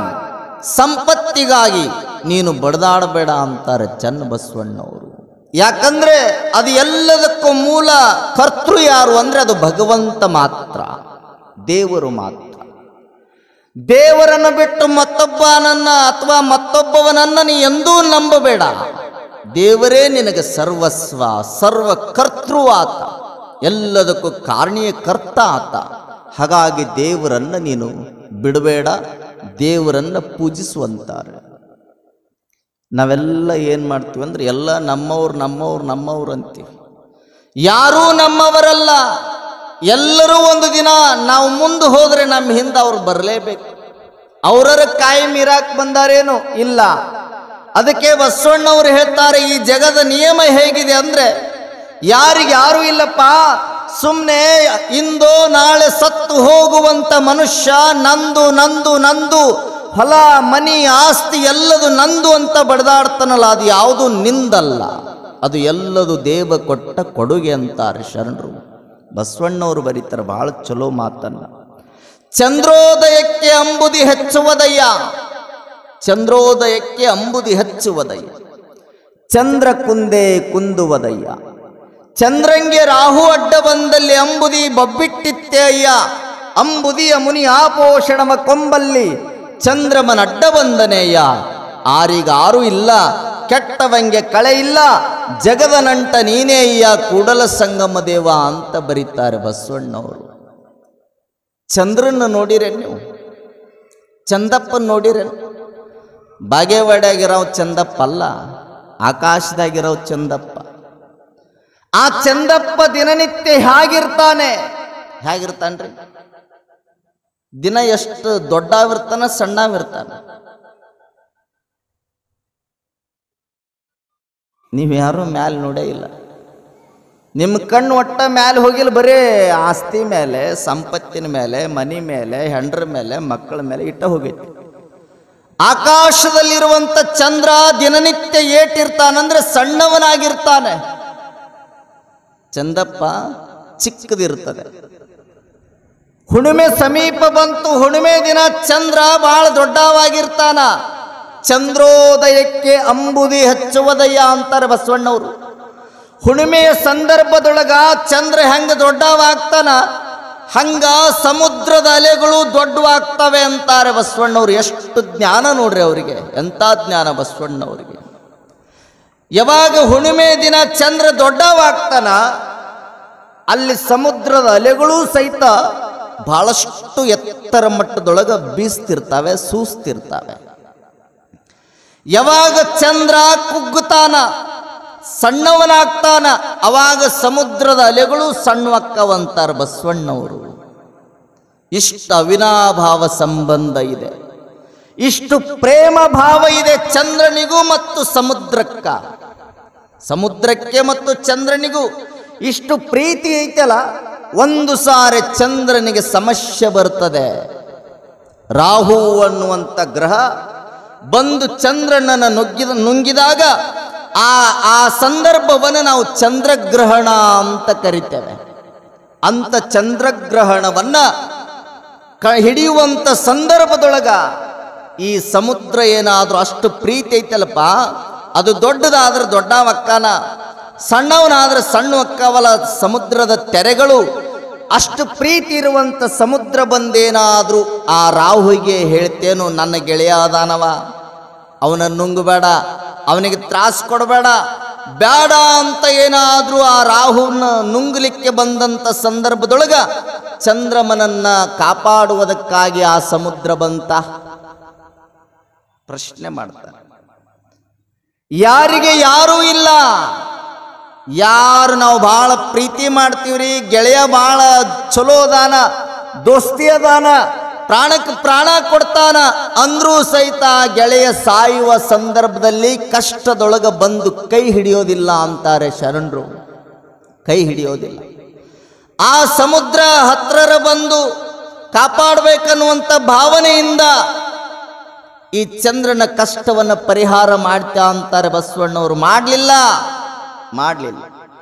ಸಂಪತ್ತಿಗಾಗಿ ನೀನು ಬಡದಾಡಬೇಡ ಅಂತಾರೆ ಚನ್ನ ಬಸವಣ್ಣವರು. ಯಾಕಂದ್ರೆ ಅದು ಎಲ್ಲದಕ್ಕೂ ಮೂಲ ಕರ್ತೃ ಯಾರು ಅಂದ್ರೆ ಅದು ಭಗವಂತ ಮಾತ್ರ, ದೇವರು ಮಾತ್ರ. ದೇವರನ್ನು ಬಿಟ್ಟು ಮತ್ತೊಬ್ಬನನ್ನ ಅಥವಾ ಮತ್ತೊಬ್ಬವನನ್ನ ನೀ ಎಂದೂ ನಂಬಬೇಡ. ದೇವರೇ ನಿನಗೆ ಸರ್ವಸ್ವ, ಸರ್ವ ಕರ್ತೃ ಆತ, ಎಲ್ಲದಕ್ಕೂ ಕಾರಣೀಯ ಕರ್ತ ಆತ. ಹಾಗಾಗಿ ದೇವರನ್ನ ನೀನು ಬಿಡಬೇಡ, ದೇವರನ್ನ ಪೂಜಿಸುವಂತಾರೆ. ನಾವೆಲ್ಲ ಏನು ಮಾಡ್ತೀವಿ ಅಂದ್ರೆ ಎಲ್ಲ ನಮ್ಮವ್ರು ನಮ್ಮವ್ರು ನಮ್ಮವ್ರು ಅಂತೀವಿ. ಯಾರೂ ನಮ್ಮವರಲ್ಲ. ಎಲ್ಲರೂ ಒಂದು ದಿನ ನಾವು ಮುಂದೆ ಹೋದರೆ ನಮ್ಮ ಹಿಂದೆ ಅವ್ರು ಬರಲೇಬೇಕು. ಅವರರ ಕಾಯಂ ಇರಾಕ್ ಬಂದಾರೇನು ಇಲ್ಲ. ಅದಕ್ಕೆ ಬಸವಣ್ಣವ್ರು ಹೇಳ್ತಾರೆ, ಈ ಜಗದ ನಿಯಮ ಹೇಗಿದೆ ಅಂದ್ರೆ ಯಾರಿಗೆ ಯಾರೂ ಇಲ್ಲಪ್ಪ. ಸುಮ್ಮನೆ ಇಂದೋ ನಾಳೆ ಸತ್ತು ಹೋಗುವಂತ ಮನುಷ್ಯ ನಂದು ನಂದು ನಂದು, ಹೊಲ ಮನಿ ಆಸ್ತಿ ಎಲ್ಲದು ನಂದು ಅಂತ ಬಡದಾಡ್ತಾನಲ್ಲ, ಅದು ಯಾವುದು ನಿಂದಲ್ಲ, ಅದು ಎಲ್ಲದು ದೇವ ಕೊಟ್ಟ ಕೊಡುಗೆ ಅಂತಾರೆ ಶರಣರು. ಬಸವಣ್ಣವರು ಬರೀತಾರೆ ಬಹಳ ಚಲೋ ಮಾತನ್ನ. ಚಂದ್ರೋದಯಕ್ಕೆ ಅಂಬುದಿ ಹೆಚ್ಚುವುದಯ್ಯ, ಚಂದ್ರೋದಯಕ್ಕೆ ಅಂಬುದಿ ಹೆಚ್ಚುವುದಯ್ಯ, ಚಂದ್ರ ಕುಂದೆ ಕುಂದುವುದಯ್ಯ, ಚಂದ್ರಂಗೆ ರಾಹು ಅಡ್ಡ ಬಂದಲ್ಲಿ ಅಂಬುದಿ ಬಬ್ಬಿಟ್ಟಿತ್ತೆ ಅಯ್ಯ, ಅಂಬುದಿಯ ಮುನಿ ಆಪೋಷಣವ ಕೊಂಬಲ್ಲಿ ಚಂದ್ರಮನ ಅಡ್ಡ ಬಂದನೆಯ್ಯ. ಆರಿಗಾರು ಇಲ್ಲ, ಕೆಟ್ಟವಂಗೆ ಕಳೆ ಇಲ್ಲ, ಜಗದ ನಂಟ ನೀನೇ ಅಯ್ಯ, ಕೂಡಲ ಸಂಗಮ ದೇವ ಅಂತ ಬರೀತಾರೆ ಬಸವಣ್ಣವರು. ಚಂದ್ರನ ನೋಡಿರೆ ನೀವು? ಚಂದಪ್ಪನ ನೋಡಿರೆ? ಬಾಗೇವಾಡಿಯಾಗಿರೋ ಚಂದಪ್ಪ ಅಲ್ಲ, ಆಕಾಶದಾಗಿರೋ ಚಂದಪ್ಪ. ಆ ಚಂದಪ್ಪ ದಿನನಿತ್ಯ ಹೇಗಿರ್ತಾನೆ? ಹೇಗಿರ್ತಾನ್ರಿ? ದಿನ ಎಷ್ಟು ದೊಡ್ಡವಿರ್ತಾನ ಸಣ್ಣವಿರ್ತಾನ? ನೀವ್ಯಾರು ಮ್ಯಾಲೆ ನೋಡೇ ಇಲ್ಲ. ನಿಮ್ಮ ಕಣ್ಣು ಒಟ್ಟ ಮ್ಯಾಲೆ ಹೋಗಿಲ್ಲ, ಬರೀ ಆಸ್ತಿ ಮೇಲೆ, ಸಂಪತ್ತಿನ ಮೇಲೆ, ಮನಿ ಮೇಲೆ, ಹೆಂಡ್ರ ಮೇಲೆ, ಮಕ್ಕಳ ಮೇಲೆ ಇಟ್ಟ ಹೋಗೈತಿ. ಆಕಾಶದಲ್ಲಿರುವಂತ ಚಂದ್ರ ದಿನನಿತ್ಯ ಏಟಿರ್ತಾನಂದ್ರೆ ಸಣ್ಣವನಾಗಿರ್ತಾನೆ. ಚಂದಪ್ಪ ಚಿಕ್ಕದಿರ್ತದೆ. ಹುಣ್ಣಿಮೆ ಸಮೀಪ ಬಂತು, ಹುಣ್ಣಿಮೆ ದಿನ ಚಂದ್ರ ಬಹಳ ದೊಡ್ಡವಾಗಿರ್ತಾನ. ಚಂದ್ರೋದಯಕ್ಕೆ ಅಂಬುದಿ ಹೆಚ್ಚುವುದಯ್ಯ ಅಂತಾರೆ ಬಸವಣ್ಣವರು. ಹುಣ್ಣಿಮೆಯ ಸಂದರ್ಭದೊಳಗ ಚಂದ್ರ ಹೆಂಗ ದೊಡ್ಡವಾಗ್ತಾನ, ಹಂಗ ಸಮುದ್ರದ ಅಲೆಗಳು ದೊಡ್ಡವಾಗ್ತವೆ ಅಂತಾರೆ ಬಸವಣ್ಣವ್ರು. ಎಷ್ಟು ಜ್ಞಾನ ನೋಡ್ರಿ ಅವರಿಗೆ, ಎಂಥ ಜ್ಞಾನ ಬಸವಣ್ಣವರಿಗೆ. ಯಾವಾಗ ಹುಣ್ಣಿಮೆ ದಿನ ಚಂದ್ರ ದೊಡ್ಡವಾಗ್ತಾನ, ಅಲ್ಲಿ ಸಮುದ್ರದ ಅಲೆಗಳೂ ಸಹಿತ ಬಹಳಷ್ಟು ಎತ್ತರ ಮಟ್ಟದೊಳಗ ಬೀಸ್ತಿರ್ತಾವೆ, ಸೂಸ್ತಿರ್ತಾವೆ. ಯಾವಾಗ ಚಂದ್ರ ಕುಗ್ಗುತ್ತಾನ, ಸಣ್ಣವನಾಗ್ತಾನ, ಅವಾಗ ಸಮುದ್ರದ ಅಲೆಗಳು ಸಣ್ಣವಕ್ಕವಂತಾರೆ ಬಸವಣ್ಣವರು. ಇಷ್ಟು ಅವಿನಾಭಾವ ಸಂಬಂಧ ಇದೆ, ಇಷ್ಟು ಪ್ರೇಮ ಭಾವ ಇದೆ ಚಂದ್ರನಿಗೂ ಮತ್ತು ಸಮುದ್ರಕ್ಕ. ಸಮುದ್ರಕ್ಕೆ ಮತ್ತು ಚಂದ್ರನಿಗೂ ಇಷ್ಟು ಪ್ರೀತಿ ಐತಲ್ಲ. ಒಂದು ಸಾರಿ ಚಂದ್ರನಿಗೆ ಸಮಸ್ಯೆ ಬರ್ತದೆ. ರಾಹು ಅನ್ನುವಂಥ ಗ್ರಹ ಬಂದು ಚಂದ್ರನನ್ನು ನುಂಗಿದಾಗ ಆ ಸಂದರ್ಭವನ್ನು ನಾವು ಚಂದ್ರಗ್ರಹಣ ಅಂತ ಕರಿತೇವೆ. ಅಂತ ಚಂದ್ರಗ್ರಹಣವನ್ನ ಹಿಡಿಯುವಂಥ ಸಂದರ್ಭದೊಳಗ ಈ ಸಮುದ್ರ ಏನಾದರೂ ಅಷ್ಟು ಪ್ರೀತಿ ಐತಲ್ಲಪ್ಪ, ಅದು ದೊಡ್ಡದಾದ್ರೆ ದೊಡ್ಡವಕ್ಕನ, ಸಣ್ಣವನಾದ್ರೆ ಸಣ್ಣ ಅಕ್ಕವಲ್ಲ. ಸಮುದ್ರದ ತೆರೆಗಳು ಅಷ್ಟು ಪ್ರೀತಿ ಇರುವಂಥ ಸಮುದ್ರ ಬಂದೇನಾದರೂ ಆ ರಾಹುವಿಗೆ ಹೇಳ್ತೇನು, ನನ್ನ ಗೆಳೆಯ ಅದಾನವ, ಅವನ ನುಂಗಬೇಡ, ಅವನಿಗೆ ತ್ರಾಸ ಕೊಡಬೇಡ, ಬೇಡ ಅಂತ ಏನಾದರೂ ಆ ರಾಹುನ ನುಂಗಲಿಕ್ಕೆ ಬಂದಂಥ ಸಂದರ್ಭದೊಳಗ ಚಂದ್ರಮನನ್ನ ಕಾಪಾಡುವುದಕ್ಕಾಗಿ ಆ ಸಮುದ್ರ ಬಂತ? ಪ್ರಶ್ನೆ ಮಾಡ್ತಾರೆ. ಯಾರಿಗೆ ಯಾರೂ ಇಲ್ಲ, ಯಾರು ನಾವು ಭಾಳ ಪ್ರೀತಿ ಮಾಡ್ತೀವ್ರಿ, ಗೆಳೆಯ ಭಾಳ ಚಲೋ ಅದಾನ, ದೋಸ್ತಿ ಅದಾನ, ಪ್ರಾಣಕ್ಕೆ ಪ್ರಾಣ ಕೊಡ್ತಾನ ಅಂದ್ರೂ ಸಹಿತ ಗೆಳೆಯ ಸಾಯುವ ಸಂದರ್ಭದಲ್ಲಿ ಕಷ್ಟದೊಳಗೆ ಬಂದು ಕೈ ಹಿಡಿಯೋದಿಲ್ಲ ಅಂತಾರೆ ಶರಣರು. ಕೈ ಹಿಡಿಯೋದಿಲ್ಲ. ಆ ಸಮುದ್ರ ಹತ್ರರ ಬಂದು ಕಾಪಾಡಬೇಕನ್ನುವಂಥ ಭಾವನೆಯಿಂದ ಈ ಚಂದ್ರನ ಕಷ್ಟವನ್ನು ಪರಿಹಾರ ಮಾಡ್ತಾ ಅಂತಾರೆ ಬಸವಣ್ಣವರು. ಮಾಡಲಿಲ್ಲ.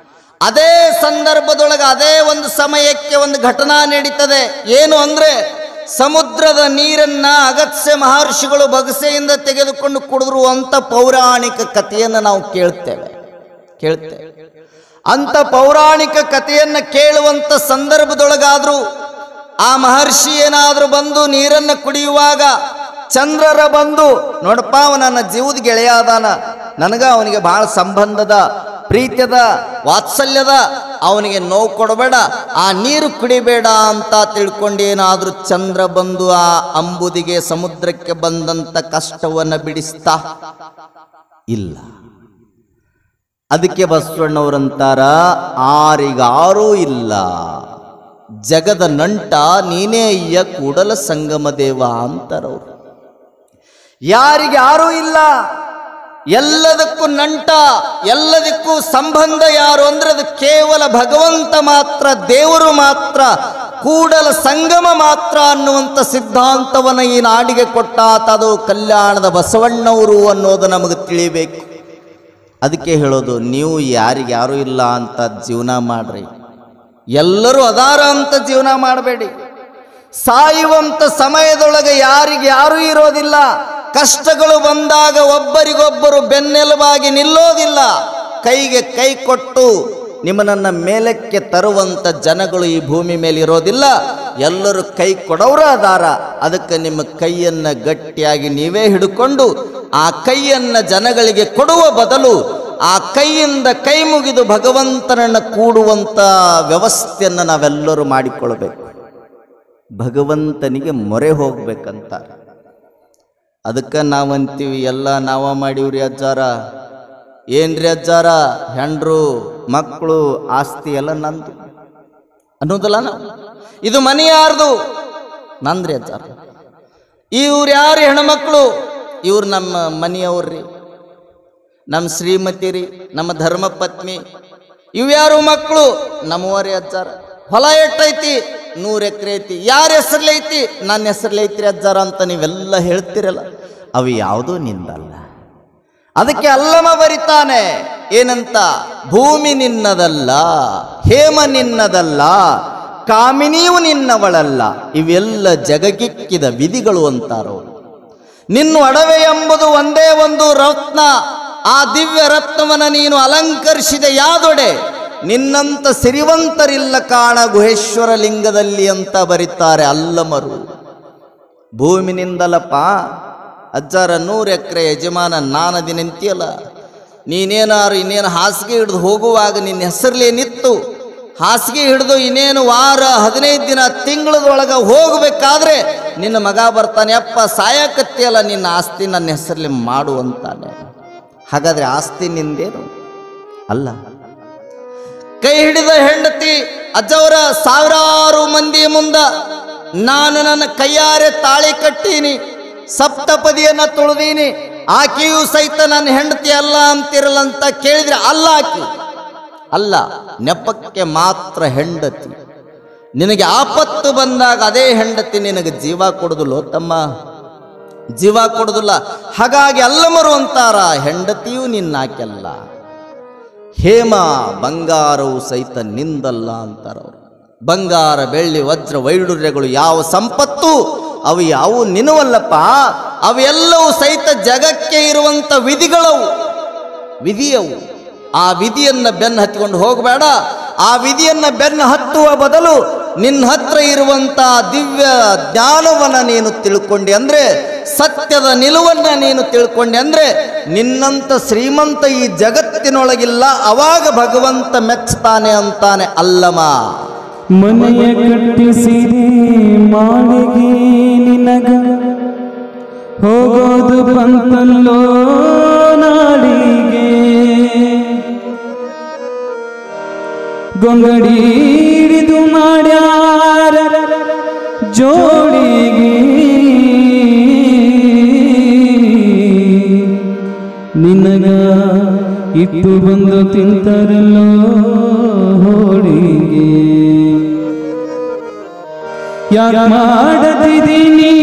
ಅದೇ ಸಂದರ್ಭದೊಳಗೆ ಅದೇ ಒಂದು ಸಮಯಕ್ಕೆ ಒಂದು ಘಟನಾ ನಡೀತದೆ. ಏನು ಅಂದ್ರೆ, ಸಮುದ್ರದ ನೀರನ್ನ ಅಗಸ್ತ್ಯ ಮಹರ್ಷಿಗಳು ಬಗಸೆಯಿಂದ ತೆಗೆದುಕೊಂಡು ಕುಡಿದ್ರು ಅಂತ ಪೌರಾಣಿಕ ಕಥೆಯನ್ನು ನಾವು ಕೇಳ್ತೇವೆ. ಅಂತ ಪೌರಾಣಿಕ ಕಥೆಯನ್ನು ಕೇಳುವಂತ ಸಂದರ್ಭದೊಳಗಾದ್ರೂ ಆ ಮಹರ್ಷಿ ಏನಾದ್ರೂ ಬಂದು ನೀರನ್ನು ಕುಡಿಯುವಾಗ ಚಂದ್ರರ ಬಂದು, ನೋಡಪ್ಪ ಅವ ನನ್ನ ಜೀವದ ಗೆಳೆಯ ಅದಾನ, ನನಗ ಅವನಿಗೆ ಬಹಳ ಸಂಬಂಧದ, ಪ್ರೀತಿಯದ, ವಾತ್ಸಲ್ಯದ, ಅವನಿಗೆ ನೋವು ಕೊಡಬೇಡ, ಆ ನೀರು ಕುಡಿಬೇಡ ಅಂತ ತಿಳ್ಕೊಂಡೇನಾದ್ರೂ ಚಂದ್ರ ಬಂದು ಆ ಅಂಬುದಿಗೆ ಸಮುದ್ರಕ್ಕೆ ಬಂದಂತ ಕಷ್ಟವನ್ನು ಬಿಡಿಸ್ತಾ ಇಲ್ಲ. ಅದಕ್ಕೆ ಬಸವಣ್ಣವರಂತಾರ, ಆರಿಗಾರೂ ಇಲ್ಲ ಜಗದ ನಂಟ ನೀನೇ ಅಯ್ಯ ಕೂಡಲ ಸಂಗಮ ದೇವ ಅಂತಾರವ್ರು. ಯಾರಿಗೆ ಯಾರೂ ಇಲ್ಲ, ಎಲ್ಲದಕ್ಕೂ ನಂಟ, ಎಲ್ಲದಕ್ಕೂ ಸಂಬಂಧ ಯಾರು ಅಂದ್ರೆ ಅದು ಕೇವಲ ಭಗವಂತ ಮಾತ್ರ, ದೇವರು ಮಾತ್ರ, ಕೂಡಲ ಸಂಗಮ ಮಾತ್ರ ಅನ್ನುವಂಥ ಸಿದ್ಧಾಂತವನ್ನು ಈ ನಾಡಿಗೆ ಕೊಟ್ಟಾತ ಅದು ಕಲ್ಯಾಣದ ಬಸವಣ್ಣವರು ಅನ್ನೋದು ನಮಗೆ ತಿಳಿಬೇಕು. ಅದಕ್ಕೆ ಹೇಳೋದು, ನೀವು ಯಾರಿಗೆ ಯಾರೂ ಇಲ್ಲ ಅಂತ ಜೀವನ ಮಾಡ್ರಿ, ಎಲ್ಲರೂ ಅದಾರ ಅಂತ ಜೀವನ ಮಾಡಬೇಡಿ. ಸಾಯುವಂಥ ಸಮಯದೊಳಗೆ ಯಾರಿಗೆ ಯಾರೂ ಇರೋದಿಲ್ಲ. ಕಷ್ಟಗಳು ಬಂದಾಗ ಒಬ್ಬರಿಗೊಬ್ಬರು ಬೆನ್ನೆಲುಬಾಗಿ ನಿಲ್ಲೋದಿಲ್ಲ. ಕೈಗೆ ಕೈ ಕೊಟ್ಟು ನಿಮ್ಮನ್ನ ಮೇಲಕ್ಕೆ ತರುವಂತ ಜನಗಳು ಈ ಭೂಮಿ ಮೇಲೆ ಇರೋದಿಲ್ಲ. ಎಲ್ಲರೂ ಕೈ ಕೊಡೋರ ಅದಾರ. ಅದಕ್ಕೆ ನಿಮ್ಮ ಕೈಯನ್ನ ಗಟ್ಟಿಯಾಗಿ ನೀವೇ ಹಿಡ್ಕೊಂಡು ಆ ಕೈಯನ್ನ ಜನಗಳಿಗೆ ಕೊಡುವ ಬದಲು ಆ ಕೈಯಿಂದ ಕೈ ಮುಗಿದು ಭಗವಂತನನ್ನು ಕೂಡುವಂತ ವ್ಯವಸ್ಥೆಯನ್ನು ನಾವೆಲ್ಲರೂ ಮಾಡಿಕೊಳ್ಬೇಕು. ಭಗವಂತನಿಗೆ ಮೊರೆ ಹೋಗ್ಬೇಕಂತ. ಅದಕ್ಕೆ ನಾವಂತೀವಿ, ಎಲ್ಲ ನಾವ ಮಾಡಿವ್ರಿ ಅಜ್ಜಾರ, ಏನ್ರಿ ಅಜ್ಜಾರ, ಹೆಂಡ್ರು ಮಕ್ಕಳು ಆಸ್ತಿ ಎಲ್ಲ ನಂದು ಅನ್ನೋದಲ್ಲ ನಾವು. ಇದು ಮನೆ ಯಾರ್ದು? ನಂದ್ರಿ ಅಜ್ಜಾರ. ಇವ್ರು ಯಾರು ಹೆಣ್ಮಕ್ಳು? ಇವ್ರು ನಮ್ಮ ಮನೆಯವ್ರಿ, ನಮ್ಮ ಶ್ರೀಮತಿ ರೀ, ನಮ್ಮ ಧರ್ಮಪತ್ನಿ. ಇವ್ಯಾರು ಮಕ್ಕಳು? ನಮ್ಮವರೇ ಅಜ್ಜಾರ. ಹೊಲ ಎಷ್ಟೈತಿ? 100 ಎಕರೆ ಐತಿ. ಯಾರ ಹೆಸರ್ಲಿ ಐತಿ? ನನ್ನ ಹೆಸರ್ಲಿ ಐತ್ರಿ ಅಜ್ಜಾರ ಅಂತ ನೀವೆಲ್ಲ ಹೇಳ್ತಿರಲ್ಲ, ಅವು ಯಾವುದೂ ನಿಂದಲ್ಲ. ಅದಕ್ಕೆ ಅಲ್ಲಮ ಬರಿತಾನೆ ಏನಂತ, ಭೂಮಿ ನಿನ್ನದಲ್ಲ, ಹೇಮ ನಿನ್ನದಲ್ಲ, ಕಾಮಿನಿಯು ನಿನ್ನವಳಲ್ಲ, ಇವೆಲ್ಲ ಜಗಗಿಕ್ಕಿದ ವಿಧಿಗಳು ಅಂತಾರೋ. ನಿನ್ನ ಒಡವೆ ಎಂಬುದು ಒಂದೇ ಒಂದು ರತ್ನ, ಆ ದಿವ್ಯ ರತ್ನವನ್ನು ನೀನು ಅಲಂಕರಿಸಿದ ಯಾದೊಡೆ, ನಿನ್ನಂತ ಸಿರಿವಂತರಿಲ್ಲ ಕಾಣ ಗುಹೇಶ್ವರ ಲಿಂಗದಲ್ಲಿ ಅಂತ ಬರೀತಾರೆ ಅಲ್ಲಮರು. ಭೂಮಿನಿಂದಲಪ್ಪ ಅಜ್ಜಾರ, 100 ಎಕರೆ ಯಜಮಾನ ನಾನದಿ ನಿಂತಿಯಲ್ಲ, ನೀನೇನಾರು ಇನ್ನೇನು ಹಾಸಿಗೆ ಹಿಡಿದು ಹೋಗುವಾಗ ನಿನ್ನ ಹೆಸರಲ್ಲೇ ನಿತ್ತು, ಹಾಸಿಗೆ ಹಿಡಿದು ಇನ್ನೇನು ವಾರ 15 ದಿನ ತಿಂಗಳದೊಳಗೆ ಹೋಗಬೇಕಾದ್ರೆ ನಿನ್ನ ಮಗ ಬರ್ತಾನೆ, ಅಪ್ಪ ಸಾಯಕತ್ತಿಯಲ್ಲ, ನಿನ್ನ ಆಸ್ತಿ ನನ್ನ ಹೆಸರಲ್ಲಿ ಮಾಡು ಅಂತಾನೆ. ಹಾಗಾದ್ರೆ ಆಸ್ತಿ ನಿಂದೇನು ಅಲ್ಲ. ಕೈ ಹಿಡಿದ ಹೆಂಡತಿ ಅಜ್ಜವರ ಸಾವಿರಾರು ಮಂದಿ ಮುಂದ ನಾನು ನನ್ನ ಕೈಯಾರೆ ತಾಳಿ ಕಟ್ಟೀನಿ, ಸಪ್ತಪದಿಯನ್ನ ತುಳಿದೀನಿ, ಆಕೆಯೂ ಸಹಿತ ನನ್ನ ಹೆಂಡತಿ ಅಲ್ಲ ಅಂತಿರಲ್ಲಂತ ಕೇಳಿದ್ರೆ ಅಲ್ಲ, ಆಕಿ ಅಲ್ಲ, ನೆಪಕ್ಕೆ ಮಾತ್ರ ಹೆಂಡತಿ. ನಿನಗೆ ಆಪತ್ತು ಬಂದಾಗ ಅದೇ ಹೆಂಡತಿ ನಿನಗೆ ಜೀವ ಕೊಡುದಿಲ್ಲ ತಮ್ಮ, ಜೀವ ಕೊಡುದಿಲ್ಲ. ಹಾಗಾಗಿ ಅಲ್ಲಮರು ಅಂತಾರ, ಹೆಂಡತಿಯೂ ನಿನ್ನಾಕೆಲ್ಲ, ಹೇಮ ಬಂಗಾರವು ಸಹಿತ ನಿಂದಲ್ಲ ಅಂತಾರವರು. ಬಂಗಾರ ಬೆಳ್ಳಿ ವಜ್ರ ವೈಡೂರ್ಯಗಳು ಯಾವ ಸಂಪತ್ತು ಅವು ಯಾವು ನಿನವಲ್ಲಪ್ಪ, ಅವೆಲ್ಲವೂ ಸಹಿತ ಜಗಕ್ಕೆ ಇರುವಂತ ವಿಧಿಗಳವು, ವಿಧಿಯವು. ಆ ವಿಧಿಯನ್ನು ಬೆನ್ನು ಹತ್ತಿಕೊಂಡು ಹೋಗಬೇಡ. ಆ ವಿಧಿಯನ್ನು ಬೆನ್ನು ಹತ್ತುವ ಬದಲು ನಿನ್ನ ಹತ್ರ ಇರುವಂಥ ದಿವ್ಯ ಜ್ಞಾನವನ್ನು ನೀನು ತಿಳ್ಕೊಂಡೆ ಅಂದರೆ, ಸತ್ಯದ ನಿಲುವನ್ನು ನೀನು ತಿಳ್ಕೊಂಡೆ ಅಂದರೆ ನಿನ್ನಂಥ ಶ್ರೀಮಂತ ಈ ಜಗತ್ತಿನೊಳಗಿಲ್ಲ, ಅವಾಗ ಭಗವಂತ ಮೆಚ್ಚುತ್ತಾನೆ ಅಂತಾನೆ. ಅಲ್ಲಮ ಮನೆಯ ಕಟ್ಟಿಸಿದೆ ಮಾಳಿಗೆ ನಿನಗ, ಹೋಗೋದು ಬಂತಲ್ಲೋ ನಾಡಿಗೆ, ಗೊಂಗಡಿ ಹಿಡಿದು ಮಾಡ್ಯಾರ ಜೋಡಿಗೆ, ನಿನಗ ಇಟ್ಟು ಬಂದು ತಿಂತಾರಲ್ಲೋ ಹೋಳಿಗೆ. ಯಾಕ ಮಾಡದಿದ್ದೀನಿ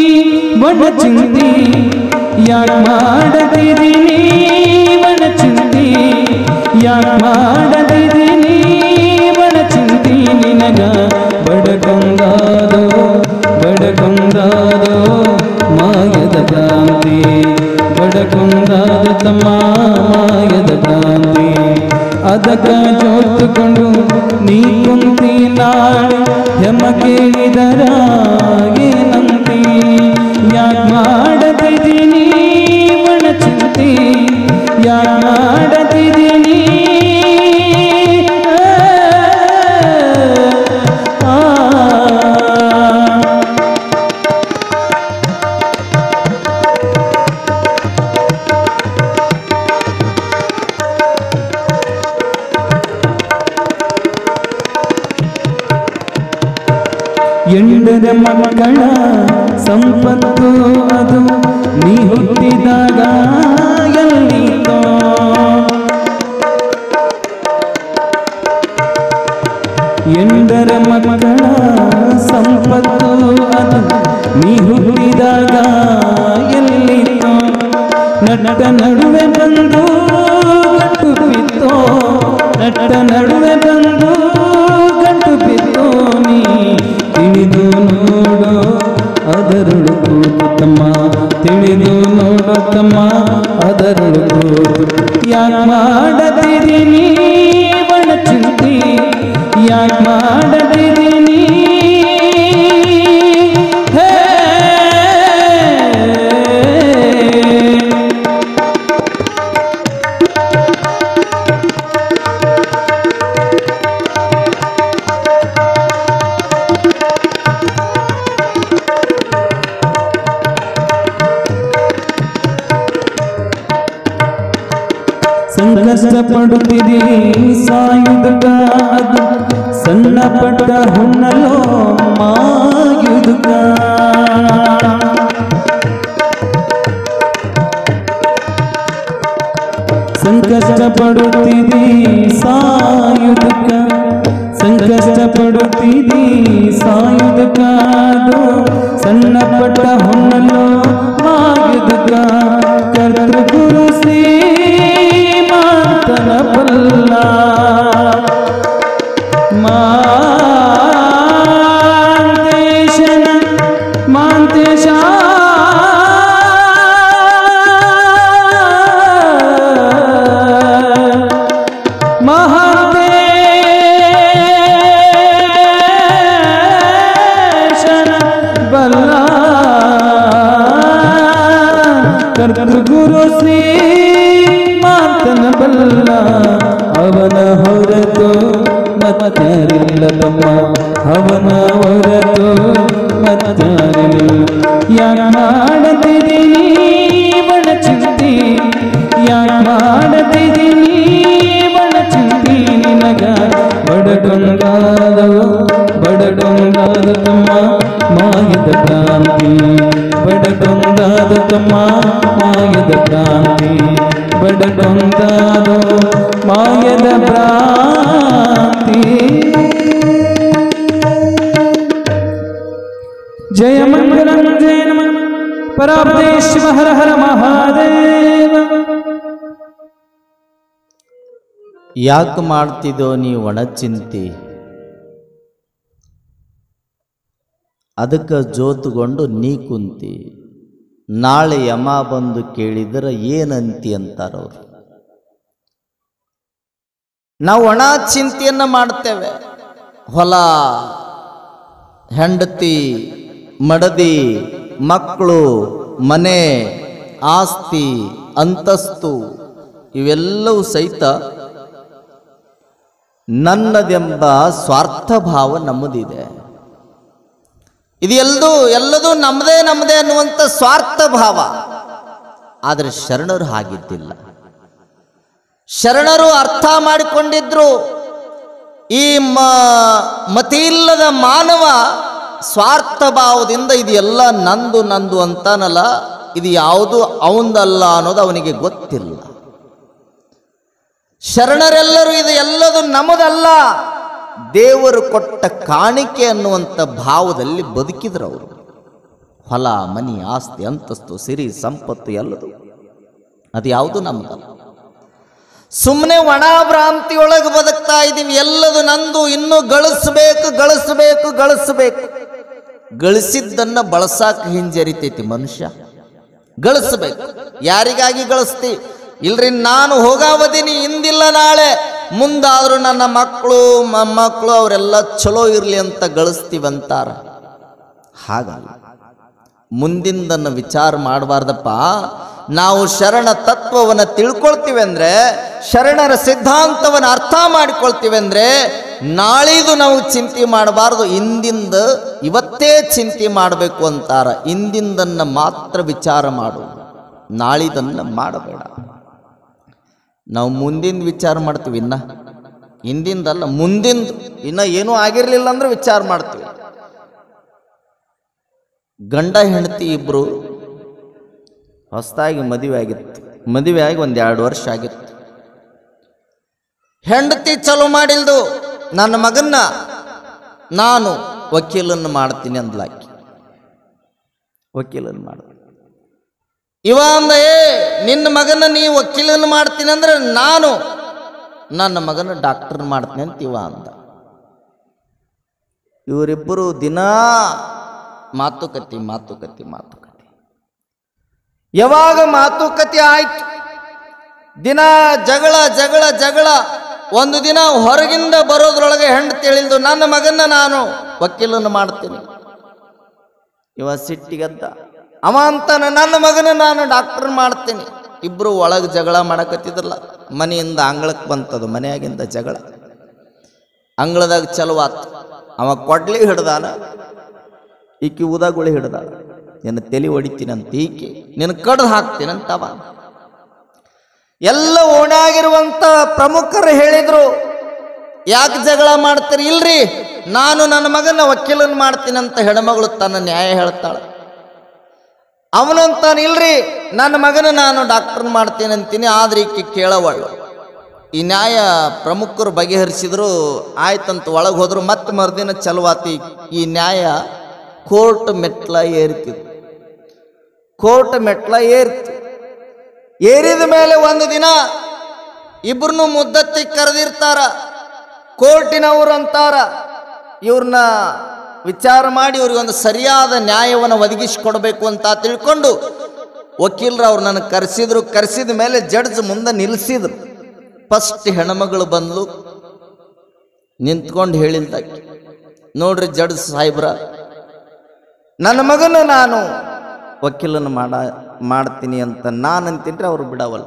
ಬಡ ಚಿಂತಿ, ಯಾಕ ಮಾಡದಿದ್ದೀನಿ ಬಡ ಚಿಂತಿ, ಯಾಕ ಮಾಡದಿದ್ದೀನಿ ಬಡ ಚಿಂತಿ, ನಿನಗ ಬಡಕೊಂದಾದೋ ಬಡಕೊಂದಾದೋ ಮಾಯದ ಕ್ರಾಂತಿ, ಬಡಕೊಂದಾದ ತಮ್ಮ ಮಾಯದ ಕ್ರಾಂತಿ. ಅದಕ್ಕ ಜೋತುಕೊಂಡು ನೀ ಕುಂತಿ ನಾಳೆ ಹೆಮ್ಮ ಕೇಳಿದರ ಏನಂತಿ, ಯಾಕ ಮಾಡದಿದ್ದೀನಿ ಬಡ ಚಿಂತಿ, ಯಾಕ ಮಾಡದಿದ್ದೀನಿ ಎಂಡರ ಮಕ್ಕಳ ಸಂಪತ್ತು ಅದು ನೀ ಹುಟ್ಟಿದಾಗ ಎಲ್ಲಿತೋ, ಎಂಡರ ಮಕ್ಕಳ ಸಂಪತ್ತು ಅದು ನೀ ಹುಟ್ಟಿದಾಗ ಎಲ್ಲಿತೋ, ನಟ ನಡುವೆ ಬಂದು ಗಂಟು ಬಿತ್ತೋ, ನಟ ನಡುವೆ ಬಂದು ಗಂಟು ಬಿತ್ತೋ, ನೀ ತಿಳಿದು ನೋಡೋ ಅದರಳು ಕೂತು ತಮ್ಮ, ತಿಳಿದು ನೋಡೋ ತಮ್ಮ ಅದರಳು ಕೂತು. ಯಾಕ ಮಾಡದಿದ್ದೀನಿ ಬಡ ಚಿಂತಿ, ಯಾಕ ಮಾಡದಿದ್ದೀನಿ ಹೇ ಸಂಕಷ್ಟ ಪಡುತ್ತಿದ್ದೀರಿ ಸಾಯುವುದಕ್ಕ, ಅದು ಸಣ್ಣ ಪಟ್ಟ ಹುಣ್ಣಲೋ ಮಾಯುವುದಕ್ಕ, ಸಂಕಷ್ಟ ಪಡುತ್ತಿದ್ದೀ ಸಾಯುವುದಕ್ಕ, ಸಂಕಷ್ಟ ಪಡುತ್ತಿದ್ದೀ ಸಾಯುವುದಕ್ಕ, ಅದು ಸಣ್ಣ ಪಟ್ಟ ಹುಣ್ಣಲೋ ಮಾಯುವುದಕ್ಕ. ಕರ್ತೃ ಗುರು ಶ್ರೀ ಮಾತನ ಬಲ್ಲ ಮಾಂತೇಶನ ಮಾಂತೇಶ ಮಹಾಂತೇಶನ ಬಲ್ಲ ಕರ್ತೃ ಗುರು ಶ್ರೀ ಮಾತನ ಬಲ್ಲ, ಅವನ ಹೊರತು ಮತ್ತಾರಿಲ್ಲ ತಮ್ಮ, ಅವನ ಹೊರತು ಮತ್ತಾರಿಲ್ಲ. ಯಾಕ ಮಾಡದಿದ್ದೀನಿ ಬಡ ಚಿಂತಿ, ಯಾಕ ಮಾಡದಿದ್ದೀನಿ ಬಡ ಚಿಂತಿ, ನಿನಗ ಬಡಕೊಂಡಾದೋ ಬಡಕೊಂಡಾದ ತಮ್ಮ ಮಾಯದ ಕ್ರಾಂತಿ, ಬಡಕೊಂಡಾದ ತಮ್ಮ ಮಾಯದ ಕ್ರಾಂತಿ, ಬಡಕೊಂಡಾದೋ ಮಾಯದ ಭ್ರಾಂತಿ. ಜಯ ಮಂಗಲಂ ಜಯ ನಮಃ ಪರಾಪದೇ ಶಿವ ಹರ ಹರ ಮಹಾದೇವ. ಯಾಕೆ ಮಾಡ್ತಿದ್ದೋ ನೀ ಒಣಚಿಂತಿ, ಅದಕ್ಕೆ ಜೋತುಕೊಂಡು ನೀ ಕುಂತಿ, ನಾಳೆ ಯಮ ಬಂದು ಕೇಳಿದರೆ ಏನಂತಿ ಅಂತಾರವ್ರು. ನಾವು ಒಣ ಚಿಂತೆಯನ್ನು ಮಾಡ್ತೇವೆ. ಹೊಲ ಹೆಂಡತಿ, ಮಡದಿ, ಮಕ್ಕಳು, ಮನೆ, ಆಸ್ತಿ, ಅಂತಸ್ತು ಇವೆಲ್ಲವೂ ಸಹಿತ ನನ್ನದೆಂಬ ಸ್ವಾರ್ಥ ಭಾವ ನಮ್ಮದಿದೆ. ಇದು ಎಲ್ಲದೂ ನಮ್ಮದೇ ಅನ್ನುವಂಥ ಸ್ವಾರ್ಥ ಭಾವ. ಆದರೆ ಶರಣರು ಹಾಗಿದ್ದಿಲ್ಲ. ಶರಣರು ಅರ್ಥ ಮಾಡಿಕೊಂಡಿದ್ರು, ಈ ಮತಿಯಿಲ್ಲದ ಮಾನವ ಸ್ವಾರ್ಥ ಭಾವದಿಂದ ಇದು ಎಲ್ಲ ನಂದು ಅಂತಾನಲ್ಲ, ಇದು ಯಾವುದು ಅವಂದಲ್ಲ ಅನ್ನೋದು ಅವನಿಗೆ ಗೊತ್ತಿಲ್ಲ. ಶರಣರೆಲ್ಲರೂ ಇದು ಎಲ್ಲದು ನಮ್ಮದಲ್ಲ, ದೇವರು ಕೊಟ್ಟ ಕಾಣಿಕೆ ಅನ್ನುವಂಥ ಭಾವದಲ್ಲಿ ಬದುಕಿದ್ರು ಅವರು. ಹೊಲ, ಮನಿ, ಆಸ್ತಿ, ಅಂತಸ್ತು, ಸಿರಿ, ಸಂಪತ್ತು ಎಲ್ಲದು ಅದು ಯಾವುದು ನಮ್ಮದಲ್ಲ. ಸುಮ್ಮನೆ ಒಣ ಭ್ರಾಂತಿಯೊಳಗೆ ಬದುಕ್ತಾ ಇದ್ದೀವಿ. ಎಲ್ಲದು ನಂದು, ಇನ್ನೂ ಗಳಿಸ್ಬೇಕು. ಗಳಿಸಿದ್ದನ್ನ ಬಳಸಾಕ ಹಿಂಜರಿತೈತಿ ಮನುಷ್ಯ. ಗಳಿಸ್ಬೇಕು. ಯಾರಿಗಾಗಿ ಗಳಿಸ್ತಿ? ಇಲ್ರಿ, ನಾನು ಹೋಗಾವದಿನಿ, ಇಂದಿಲ್ಲ ನಾಳೆ, ಮುಂದಾದರೂ ನನ್ನ ಮಕ್ಕಳು ಮೊಮ್ಮಕ್ಕಳು ಅವರೆಲ್ಲ ಚಲೋ ಇರಲಿ ಅಂತ ಗಳಿಸ್ತೀವಂತಾರ. ಹಾಗಲ್ಲ, ಮುಂದಿಂದನ್ನು ವಿಚಾರ ಮಾಡಬಾರ್ದಪ್ಪ. ನಾವು ಶರಣ ತತ್ವವನ್ನು ತಿಳ್ಕೊಳ್ತೀವಿ ಅಂದರೆ, ಶರಣರ ಸಿದ್ಧಾಂತವನ್ನು ಅರ್ಥ ಮಾಡಿಕೊಳ್ತೀವಿ ಅಂದರೆ, ನಾಳಿದು ನಾವು ಚಿಂತೆ ಮಾಡಬಾರ್ದು, ಇಂದಿಂದ ಇವತ್ತೇ ಚಿಂತೆ ಮಾಡಬೇಕು ಅಂತಾರ. ಇಂದಿಂದನ್ನು ಮಾತ್ರ ವಿಚಾರ ಮಾಡು, ನಾಳಿದನ್ನು ಮಾಡಬೇಡ. ನಾವು ಮುಂದಿನ ವಿಚಾರ ಮಾಡ್ತೀವಿ, ಇನ್ನ ಹಿಂದಿಂದಲ್ಲ, ಮುಂದಿಂದು. ಇನ್ನ ಏನೂ ಆಗಿರಲಿಲ್ಲ ಅಂದ್ರೆ ವಿಚಾರ ಮಾಡ್ತೀವಿ. ಗಂಡ ಹೆಂಡತಿ ಇಬ್ರು ಹೊಸದಾಗಿ ಮದುವೆ ಆಗಿತ್ತು. ಮದುವೆ ಆಗಿ 1-2 ವರ್ಷ ಆಗಿತ್ತು. ಹೆಂಡತಿ ಚಲೋ ಮಾಡಿಲ್ದು, ನನ್ನ ಮಗನ್ನ ನಾನು ವಕೀಲನ್ನು ಮಾಡ್ತೀನಿ ಅಂದ್ಲಾಕಿ. ವಕೀಲನ್ನು ಮಾಡ ಇವ ಅಂದ, ನಿನ್ನ ಮಗನ ನೀ ವಕೀಲನ್ನು ಮಾಡ್ತೀನಿ ಅಂದ್ರೆ ನಾನು ನನ್ನ ಮಗನ ಡಾಕ್ಟರ್ ಮಾಡ್ತೀನಿ ಅಂತ ಇವ ಅಂದ. ಇವರಿಬ್ಬರು ದಿನಾ ಮಾತುಕತೆ. ಯಾವಾಗ ಮಾತುಕತೆ ಆಯ್ತು, ದಿನ ಜಗಳ. ಒಂದು ದಿನ ಹೊರಗಿಂದ ಬರೋದ್ರೊಳಗೆ ಹೆಂಡತಿ ಹೇಳಿದ್ದು, ನನ್ನ ಮಗನ ನಾನು ವಕೀಲನ್ನು ಮಾಡ್ತೀನಿ. ಇವ ಸಿಟ್ಟಿಗದ್ದ. ಅವ ಅಂತಾನ, ನನ್ನ ಮಗನ ನಾನು ಡಾಕ್ಟರ್ ಮಾಡ್ತೀನಿ. ಇಬ್ರು ಒಳಗೆ ಜಗಳ ಮಾಡಕತ್ತಿದ್ರಲ್ಲ. ಮನೆಯಿಂದ ಅಂಗಳಕ್ಕೆ ಬಂತದು, ಮನೆಯಾಗಿಂದ ಜಗಳ. ಅಂಗಳದಾಗ ಚಲುವಾತು. ಅವ ಕೊಡ್ಲಿ ಹಿಡ್ದಾನ, ಈಕಿ ಉದಾಗುಳಿ ಹಿಡ್ದಾಳ. ನಿನ್ನ ತಲೆ ಹೊಡಿತೀನಂತ ಈಕೆ, ನಿನ್ನ ಕಡ್ದು ಹಾಕ್ತೀನಂತವ. ಎಲ್ಲ ಓಣಾಗಿರುವಂತ ಪ್ರಮುಖರು ಹೇಳಿದ್ರು, ಯಾಕೆ ಜಗಳ ಮಾಡ್ತೀರಿ? ಇಲ್ರಿ, ನಾನು ನನ್ನ ಮಗನ ವಕೀಲನ್ ಮಾಡ್ತೀನಂತ ಹೆಣ್ಮಗಳು ತನ್ನ ನ್ಯಾಯ ಹೇಳ್ತಾಳೆ. ಅವನಂತಾನೆ, ಇಲ್ರಿ, ನನ್ನ ಮಗನ ನಾನು ಡಾಕ್ಟರ್ ಮಾಡ್ತೀನಿ ಅಂತೀನಿ. ಆದ್ರೆ ಈಕೆ ಕೇಳವಳು. ಈ ನ್ಯಾಯ ಪ್ರಮುಖರು ಬಗೆಹರಿಸಿದ್ರು. ಆಯ್ತಂತ ಒಳಗೆ ಹೋದ್ರು. ಮತ್ತೆ ಮರುದಿನ ಚಲುವಾತಿ. ಈ ನ್ಯಾಯ ಕೋರ್ಟ್ ಮೆಟ್ಲ ಏರ್ತಿದ್ರು. ಕೋರ್ಟ್ ಮೆಟ್ಲ ಏರಿದ ಮೇಲೆ ಒಂದು ದಿನ ಇಬ್ರನ್ನು ಮುದ್ದತ್ತಿ ಕರೆದಿರ್ತಾರ. ಕೋರ್ಟಿನವರು ಅಂತಾರ, ಇವ್ರನ್ನ ವಿಚಾರ ಮಾಡಿ ಇವ್ರಿಗೊಂದು ಸರಿಯಾದ ನ್ಯಾಯವನ್ನು ಒದಗಿಸಿಕೊಡ್ಬೇಕು ಅಂತ ತಿಳ್ಕೊಂಡು ವಕೀಲರು ಅವ್ರು ನನಗೆ ಕರೆಸಿದ್ರು. ಕರೆಸಿದ ಮೇಲೆ ಜಡ್ಜ್ ಮುಂದೆ ನಿಲ್ಲಿಸಿದ್ರು. ಫಸ್ಟ್ ಹೆಣ್ಮಗಳು ಬಂದ್ಲು, ನಿಂತ್ಕೊಂಡು ಹೇಳಿಲ್ದಾಕಿ, ನೋಡ್ರಿ ಜಡ್ಜ್ ಸಾಹೇಬ್ರ, ನನ್ನ ಮಗನ ನಾನು ವಕೀಲನ್ನು ಮಾಡ್ತೀನಿ ಅಂತ ನಾನು ಅಂತೀನಿ. ಅವ್ರು ಬಿಡವಲ್ಲ.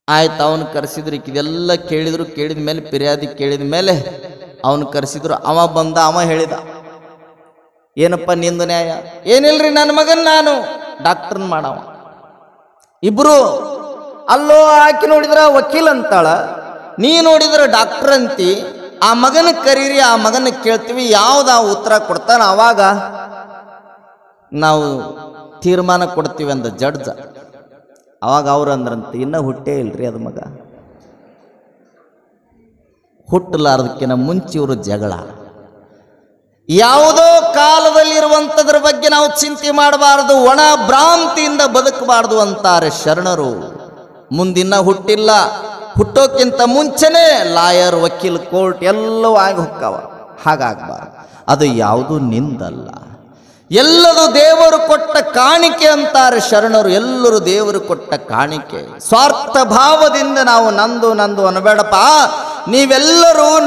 ಆಯ್ತು, ಅವನು ಕರೆಸಿದ್ರು. ಇದೆಲ್ಲ ಕೇಳಿದ್ರು. ಕೇಳಿದ ಮೇಲೆ ಫಿರ್ಯಾದಿ ಕೇಳಿದ ಮೇಲೆ ಅವನು ಕರೆಸಿದ್ರು. ಅವ ಬಂದ. ಅವ ಹೇಳಿದ, ಏನಪ್ಪ ನಿಂದು ನ್ಯಾಯ? ಏನಿಲ್ರಿ, ನನ್ನ ಮಗನ ನಾನು ಡಾಕ್ಟರ್ನ ಮಾಡವ. ಇಬ್ರು ಅಲ್ಲೋ, ಆಕಿ ನೋಡಿದ್ರ ವಕೀಲ್ ಅಂತಾಳ, ನೀ ನೋಡಿದ್ರ ಡಾಕ್ಟರ್ ಅಂತಿ. ಆ ಮಗನ ಕರೀರಿ, ಆ ಮಗನ ಕೇಳ್ತೀವಿ, ಯಾವ್ದು ಆ ಉತ್ತರ ಕೊಡ್ತಾನ ಅವಾಗ ನಾವು ತೀರ್ಮಾನ ಕೊಡ್ತೀವಿ ಅಂದ ಜಡ್ಜ. ಅವಾಗ ಅವ್ರು ಅಂದ್ರಂತೆ, ಇನ್ನೂ ಹುಟ್ಟೇ ಇಲ್ರಿ ಅದು ಮಗ. ಹುಟ್ಟಲಾರ್ದಕ್ಕಿಂತ ಮುಂಚೆ ಇವರು ಜಗಳ. ಯಾವುದೋ ಕಾಲದಲ್ಲಿರುವಂಥದ್ರ ಬಗ್ಗೆ ನಾವು ಚಿಂತೆ ಮಾಡಬಾರದು, ಒಣ ಭ್ರಾಂತಿಯಿಂದ ಬದುಕಬಾರ್ದು ಅಂತಾರೆ ಶರಣರು. ಮುಂದಿನ ಹುಟ್ಟಿಲ್ಲ, ಹುಟ್ಟೋಕ್ಕಿಂತ ಮುಂಚೆನೆ ಲಾಯರ್, ವಕೀಲ್, ಕೋರ್ಟ್ ಎಲ್ಲವೂ ಆಗಿ ಹೊಕ್ಕವ. ಹಾಗಾಗಬಾರ್ದು. ಅದು ಯಾವುದು ನಿಂದಲ್ಲ, ಎಲ್ಲದು ದೇವರು ಕೊಟ್ಟ ಕಾಣಿಕೆ ಅಂತಾರೆ ಶರಣರು. ಎಲ್ಲರೂ ದೇವರು ಕೊಟ್ಟ ಕಾಣಿಕೆ. ಸ್ವಾರ್ಥ ಭಾವದಿಂದ ನಾವು ನಂದು ಅನ್ನಬೇಡಪ್ಪ.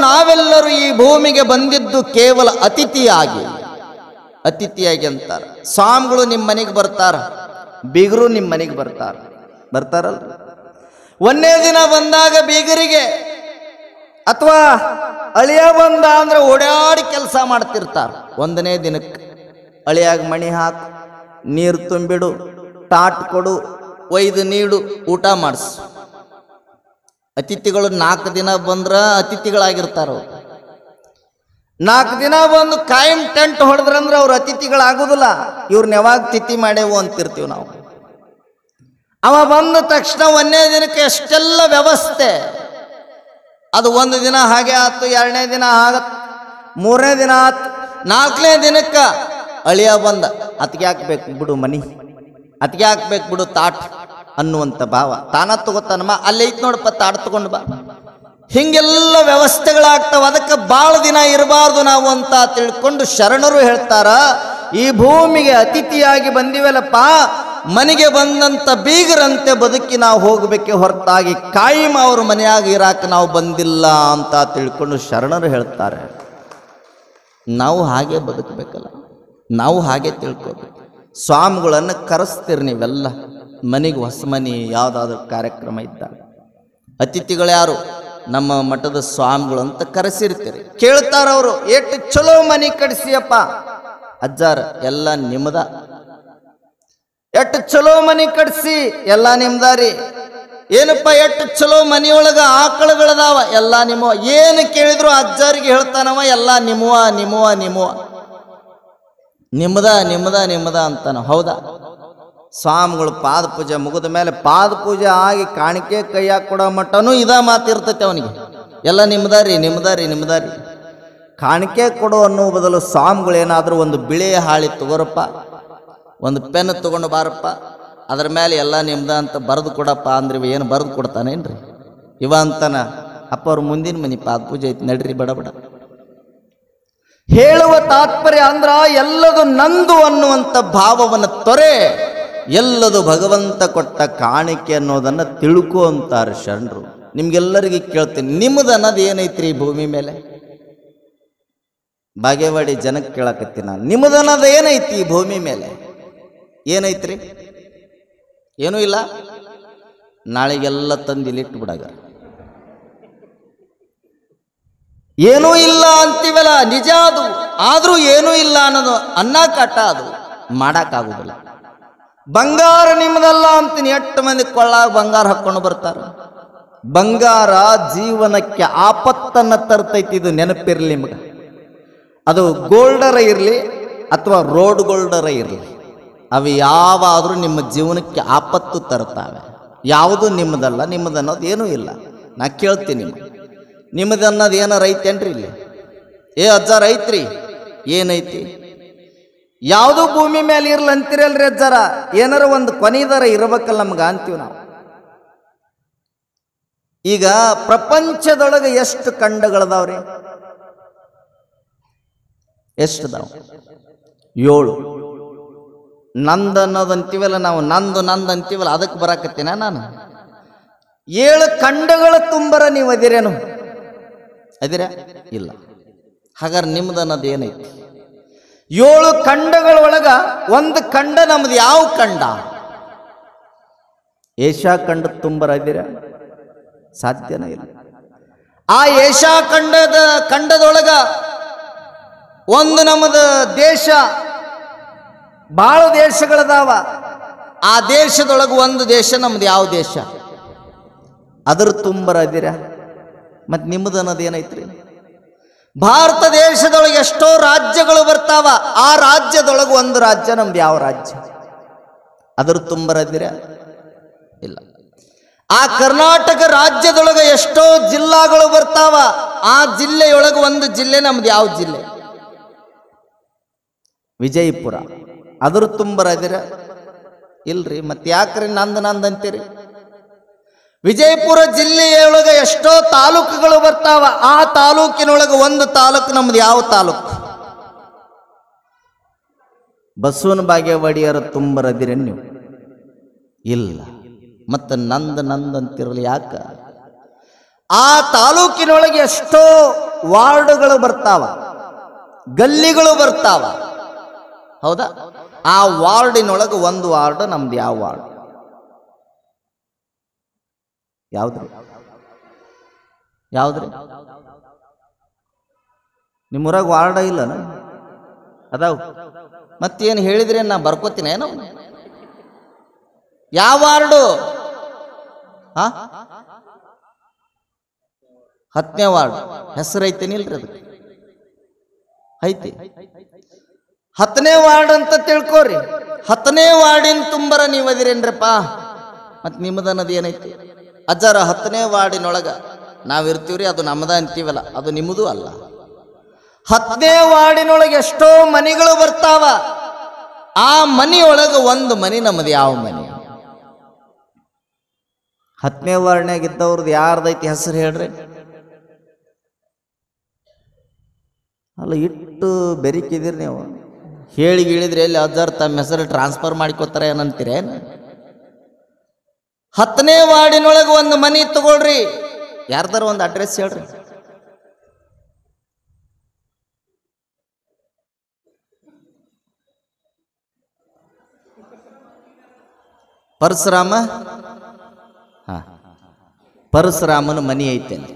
ನಾವೆಲ್ಲರೂ ಈ ಭೂಮಿಗೆ ಬಂದಿದ್ದು ಕೇವಲ ಅತಿಥಿಯಾಗಿ ಅಂತಾರೆ. ಸ್ವಾಮಿಗಳು ನಿಮ್ಮ ಮನೆಗೆ ಬರ್ತಾರ, ಬೀಗರು ನಿಮ್ಮ ಮನೆಗೆ ಬರ್ತಾರಲ್ಲ. ಒಂದೇ ದಿನ ಬಂದಾಗ ಬೀಗರಿಗೆ ಅಥವಾ ಅಳಿಯ ಬಂದ ಅಂದ್ರೆ ಓಡಾಡಿ ಕೆಲಸ ಮಾಡ್ತಿರ್ತಾರ. ಒಂದನೇ ದಿನಕ್ಕೆ ಅಳಿಯಾಗ ಮಣಿ ಹಾಕು, ನೀರು ತುಂಬಿಡು, ತಾಟ್ ಕೊಡು, ಒಯ್ದು ನೀಡು, ಊಟ ಮಾಡಿಸು. ಅತಿಥಿಗಳು 4 ದಿನ ಬಂದ್ರ ಅತಿಥಿಗಳಾಗಿರ್ತಾರ. 4 ದಿನ ಬಂದು ಕಾಯಂ ಟೆಂಟ್ ಹೊಡೆದ್ರಂದ್ರೆ ಅವ್ರು ಅತಿಥಿಗಳಾಗೋದಿಲ್ಲ. ಇವ್ರನ್ನ ಯಾವಾಗ ತಿಥಿ ಮಾಡೇವು ಅಂತಿರ್ತೀವಿ ನಾವು. ಅವ ಬಂದ ತಕ್ಷಣ ಒಂದನೇ ದಿನಕ್ಕೆ ಎಷ್ಟೆಲ್ಲ ವ್ಯವಸ್ಥೆ. ಅದು 1 ದಿನ ಹಾಗೆ ಆಯ್ತು, 2ನೇ ದಿನ ಆಗತ್, 3ನೇ ದಿನ ಆಯ್ತು, 4ನೇ ದಿನಕ್ಕೆ ಅಳಿಯ ಬಂದ, ಅತಿಗೆ ಹಾಕ್ಬೇಕು ಬಿಡು ಮನಿ, ಅತಿಗೆ ಹಾಕ್ಬೇಕು ಬಿಡು ತಾಟ್ ಅನ್ನುವಂಥ ಭಾವ. ತಾನ ತಗೋತಾನಮ್ಮ, ಅಲ್ಲಿ ಐತ್ ನೋಡಪ್ಪ ತಾಟ್ ತಗೊಂಡು ಬಾ. ಹಿಂಗೆಲ್ಲ ವ್ಯವಸ್ಥೆಗಳಾಗ್ತಾವ. ಅದಕ್ಕೆ ಭಾಳ ದಿನ ಇರಬಾರ್ದು ನಾವು ಅಂತ ತಿಳ್ಕೊಂಡು ಶರಣರು ಹೇಳ್ತಾರ, ಈ ಭೂಮಿಗೆ ಅತಿಥಿಯಾಗಿ ಬಂದಿವಲ್ಲಪ್ಪ, ಮನೆಗೆ ಬಂದಂಥ ಬೀಗರಂತೆ ಬದುಕಿ ನಾವು ಹೋಗಬೇಕೆ ಹೊರತಾಗಿ ಕಾಯಿಮ ಅವ್ರ ಮನೆಯಾಗ ಇರಾಕ ನಾವು ಬಂದಿಲ್ಲ ಅಂತ ತಿಳ್ಕೊಂಡು ಶರಣರು ಹೇಳ್ತಾರೆ. ನಾವು ಹಾಗೆ ಬದುಕಬೇಕಲ್ಲ, ನಾವು ಹಾಗೆ ತಿಳ್ಕೊಬೇಕು. ಸ್ವಾಮಿಗಳನ್ನು ಕರೆಸ್ತೀರಿ ನೀವೆಲ್ಲ ಮನೆಗೆ, ಹೊಸ ಮನೆ ಯಾವುದಾದ್ರೂ ಕಾರ್ಯಕ್ರಮ ಇದ್ದಾಗ. ಅತಿಥಿಗಳು ಯಾರು? ನಮ್ಮ ಮಠದ ಸ್ವಾಮಿಗಳು ಅಂತ ಕರೆಸಿರ್ತೀರಿ. ಕೇಳ್ತಾರ ಅವರು, ಎಷ್ಟು ಚಲೋ ಮನೆ ಕಡಿಸಿಯಪ್ಪ ಅಜ್ಜಾರ, ಎಲ್ಲ ನಿಮ್ಮದ. ಎಷ್ಟು ಚಲೋ ಮನೆ ಕಟ್ಸಿ, ಎಲ್ಲ ನಿಮ್ದಾರಿ. ಏನಪ್ಪ ಎಷ್ಟು ಚಲೋ ಮನೆಯೊಳಗ ಆಕಳುಗಳದಾವ, ಎಲ್ಲ ನಿಮ್ಮವ. ಏನು ಕೇಳಿದ್ರು ಅಜ್ಜಾರಿಗೆ ಹೇಳ್ತಾನವ, ಎಲ್ಲ ನಿಮ್ಮದ ಅಂತಾನ. ಹೌದಾ? ಸ್ವಾಮಿಗಳು ಪಾದ ಪೂಜೆ ಮುಗಿದ ಮೇಲೆ, ಪಾದ ಪೂಜೆ ಆಗಿ ಕಾಣಿಕೆ ಕೈಯಾಗ ಕೊಡೋ ಮಟ್ಟನೂ ಇದ ಮಾತಿರ್ತೈತೆ ಅವನಿಗೆ, ಎಲ್ಲ ನಿಮ್ಮದಾರಿ. ಕಾಣಿಕೆ ಕೊಡೋ ಅನ್ನೋ ಬದಲು ಸ್ವಾಮಿಗಳು ಏನಾದರೂ ಒಂದು ಬಿಳೆ ಹಾಳಿ ತಗೋರಪ್ಪ, ಒಂದು ಪೆನ್ ತಗೊಂಡು ಬಾರಪ್ಪ, ಅದ್ರ ಮೇಲೆ ಎಲ್ಲ ನಿಮ್ದ ಅಂತ ಬರೆದು ಕೊಡಪ್ಪ ಅಂದ್ರೆ ಏನು ಬರೆದು ಕೊಡ್ತಾನೇನ್ರಿ ಇವ ಅಂತಾನ. ಅಪ್ಪ ಅವ್ರ ಮುಂದಿನ ಮನೆ ಪಾದ ಪೂಜೆ ಐತಿ, ನಡ್ರಿ ಬಡ ಹೇಳುವ ತಾತ್ಪರ್ಯ ಅಂದ್ರ ಎಲ್ಲದು ನಂದು ಅನ್ನುವಂಥ ಭಾವವನ್ನು ತೊರೆ, ಎಲ್ಲದು ಭಗವಂತ ಕೊಟ್ಟ ಕಾಣಿಕೆ ಅನ್ನೋದನ್ನು ತಿಳ್ಕೊ ಅಂತಾರೆ ಶರಣರು. ನಿಮ್ಗೆಲ್ಲರಿಗೆ ಕೇಳ್ತೀನಿ, ನಿಮ್ಮದು ಅನ್ನೋದು ಏನೈತ್ರಿ ಈ ಭೂಮಿ ಮೇಲೆ? ಬಾಗೇವಾಡಿ ಜನಕ್ಕೆ ಕೇಳಕತ್ತೀನಿ ನಾನು, ನಿಮ್ಮದು ಅನ್ನೋದು ಏನೈತಿ ಈ ಭೂಮಿ ಮೇಲೆ? ಏನೈತ್ರಿ? ಏನೂ ಇಲ್ಲ. ನಾಳೆಗೆಲ್ಲ ತಂದು ಇಲ್ಲಿಟ್ಟು ಬಿಡಾಗ. ಏನೂ ಇಲ್ಲ ಅಂತೀವಲ್ಲ, ನಿಜ ಅದು. ಆದರೂ ಏನೂ ಇಲ್ಲ ಅನ್ನೋದು ಅನ್ನಕಾಟ, ಅದು ಮಾಡಕ್ಕಾಗುದಿಲ್ಲ. ಬಂಗಾರ ನಿಮ್ಮದಲ್ಲ ಅಂತೀನಿ. 8 ಮಂದಿ ಕೊಳ್ಳಾಗ ಬಂಗಾರ ಹಾಕೊಂಡು ಬರ್ತಾರೆ. ಬಂಗಾರ ಜೀವನಕ್ಕೆ ಆಪತ್ತನ್ನು ತರ್ತೈತಿ, ಇದು ನೆನಪಿರ್ಲಿ ನಿಮಗೆ. ಅದು ಗೋಲ್ಡರ ಇರಲಿ ಅಥವಾ ರೋಡ್ ಗೋಲ್ಡರ ಇರಲಿ, ಅವು ಯಾವಾದರೂ ನಿಮ್ಮ ಜೀವನಕ್ಕೆ ಆಪತ್ತು ತರ್ತಾವೆ. ಯಾವುದು ನಿಮ್ಮದಲ್ಲ, ನಿಮ್ಮದನ್ನೋದು ಏನೂ ಇಲ್ಲ. ನಾ ಕೇಳ್ತೀನಿ, ನಿಮ್ಮದನ್ನೋದು ಏನಾರ ಐತೇನ್ರಿ ಇಲ್ಲಿ? ಅಜ್ಜ ಐತ್ರಿ? ಏನೈತಿ? ಯಾವುದೂ ಭೂಮಿ ಮೇಲೆ ಇರ್ಲಿ ಅಂತೀರಲ್ರಿ ಅಜ್ಜಾರ, ಏನಾರ ಒಂದು ಕೊನೆದರ ಇರಬೇಕಲ್ಲ ನಮ್ಗೆ ಅಂತೀವಿ ನಾವು. ಈಗ ಪ್ರಪಂಚದೊಳಗೆ ಎಷ್ಟು ಖಂಡಗಳದಾವ್ರಿ? ಎಷ್ಟದಾವ? 7. ನಂದು ಅನ್ನೋದು ಅಂತೀವಲ್ಲ ನಾವು, ನಂದು ಅಂತೀವಲ್ಲ, ಅದಕ್ಕೆ ಬರಾಕತ್ತೀನ ನಾನು. 7 ಖಂಡಗಳ ತುಂಬರ ನೀವು ಅದಿರೇನು? ಅದಿರ ಇಲ್ಲ. ಹಾಗಾದ್ರೆ ನಿಮ್ದು ಅನ್ನೋದು ಏನೈತಿ? 7 ಖಂಡಗಳೊಳಗ ಒಂದು ಖಂಡ ನಮ್ದು. ಯಾವ ಖಂಡ? ಏಷ್ಯಾ ಖಂಡ ತುಂಬರ ಅದಿರ? ಸಾಧ್ಯನೇ ಇಲ್ಲ. ಆ ಏಷ್ಯಾ ಖಂಡದೊಳಗ ಒಂದು ನಮ್ಮದು ದೇಶ, ಬಹಳ ದೇಶಗಳದಾವ. ಆ ದೇಶದೊಳಗೆ ಒಂದು ದೇಶ ನಮ್ದು. ಯಾವ ದೇಶ? ಅದ್ರ ತುಂಬರ ಅದಿರ? ಮತ್ತು ನಿಮ್ಮದು ಅನ್ನೋದು ಏನೈತ್ರಿ? ಭಾರತ ದೇಶದೊಳಗೆ ಎಷ್ಟೋ ರಾಜ್ಯಗಳು ಬರ್ತಾವ. ಆ ರಾಜ್ಯದೊಳಗೆ ಒಂದು ರಾಜ್ಯ ನಮ್ದು. ಯಾವ ರಾಜ್ಯ? ಅದ್ರ ತುಂಬರದಿರ? ಇಲ್ಲ. ಆ ಕರ್ನಾಟಕ ರಾಜ್ಯದೊಳಗೆ ಎಷ್ಟೋ ಜಿಲ್ಲಾಗಳು ಬರ್ತಾವ. ಆ ಜಿಲ್ಲೆಯೊಳಗೆ ಒಂದು ಜಿಲ್ಲೆ ನಮ್ದು. ಯಾವ ಜಿಲ್ಲೆ? ವಿಜಯಪುರ. ಅದ್ರ ತುಂಬರದಿರ? ಇಲ್ರಿ. ಮತ್ತೆ ಯಾಕ್ರಿ ನಂದು ಅಂತೀರಿ? ವಿಜಯಪುರ ಜಿಲ್ಲೆಯೊಳಗೆ ಎಷ್ಟೋ ತಾಲೂಕುಗಳು ಬರ್ತಾವ. ಆ ತಾಲೂಕಿನೊಳಗೆ ಒಂದು ತಾಲೂಕು ನಮ್ದು. ಯಾವ ತಾಲೂಕು? ಬಸವನ ಬಾಗೇವಾಡಿಯರ ತುಂಬರದಿರ ನೀವು? ಇಲ್ಲ. ಮತ್ತು ನಂದು ಅಂತಿರಲಿ. ಯಾಕ? ಆ ತಾಲೂಕಿನೊಳಗೆ ಎಷ್ಟೋ ವಾರ್ಡ್ಗಳು ಬರ್ತಾವ, ಗಲ್ಲಿಗಳು ಬರ್ತಾವ, ಹೌದಾ? ಆ ವಾರ್ಡಿನೊಳಗೆ ಒಂದು ವಾರ್ಡ್ ನಮ್ದು. ಯಾವ ವಾರ್ಡ್? ಯಾವ್ದ್ರಿ? ಯಾವ್ದ್ರಿ? ನಿಮ್ಮೂರಾಗ ವಾರ್ಡ ಇಲ್ಲನ? ಅದಾವ. ಮತ್ತೇನು ಹೇಳಿದ್ರಿ? ನಾ ಬರ್ಕೋತೀನಿ ಏನೋ. ಯಾವ ವಾರ್ಡು? 10ನೇ ವಾರ್ಡ್. ಹೆಸರು ಐತೇನಿಲ್ರಿ ಅದಕ್ಕೆ? ಐತಿ. 10ನೇ ವಾರ್ಡ್ ಅಂತ ತಿಳ್ಕೋರಿ. 10ನೇ ವಾರ್ಡಿನ ತುಂಬರ ನೀವು ಅದಿರೇನ್ರಪ್ಪ? ಮತ್ತೆ ನಿಮ್ಮದನ್ನದು ಏನೈತಿ? ಅಜ್ಜಾರ 10ನೇ ವಾರ್ಡಿನೊಳಗ ನಾವಿರ್ತೀವ್ರಿ, ಅದು ನಮ್ಮದ ಅಂತೀವಲ್ಲ, ಅದು ನಿಮ್ಮದು ಅಲ್ಲ. 10ನೇ ವಾರ್ಡಿನೊಳಗೆ ಎಷ್ಟೋ ಮನೆಗಳು ಬರ್ತಾವ. ಆ ಮನೆಯೊಳಗೆ ಒಂದು ಮನೆ ನಮ್ಮದು. ಯಾವ ಮನೆ? 10ನೇ ವಾರ್ಡ್ನಾಗ ಇದ್ದವ್ರದ್ದು ಯಾರ್ದೈತಿ ಹೆಸರು ಹೇಳ್ರಿ? ಅಲ್ಲ, ಇಟ್ಟು ಬೆರಿಕಿದಿರಿ ನೀವು. ಹೇಳಿ ಗಿಳಿದ್ರಿ ಎಲ್ಲಿ ಅಜ್ಜಾರ್ ತಮ್ಮ ಹೆಸರು ಟ್ರಾನ್ಸ್ಫರ್ ಮಾಡಿಕೊತಾರೆ ಏನಂತೀರೇನು? 10ನೇ ವಾರ್ಡಿನೊಳಗೆ ಒಂದು ಮನೆ ತಗೊಳ್ರಿ. ಯಾರ್ದಾರ ಒಂದು ಅಡ್ರೆಸ್ ಹೇಳ್ರಿ. ಪರಶುರಾಮ. ಪರಶುರಾಮನ ಮನಿ ಐತೇನೆ.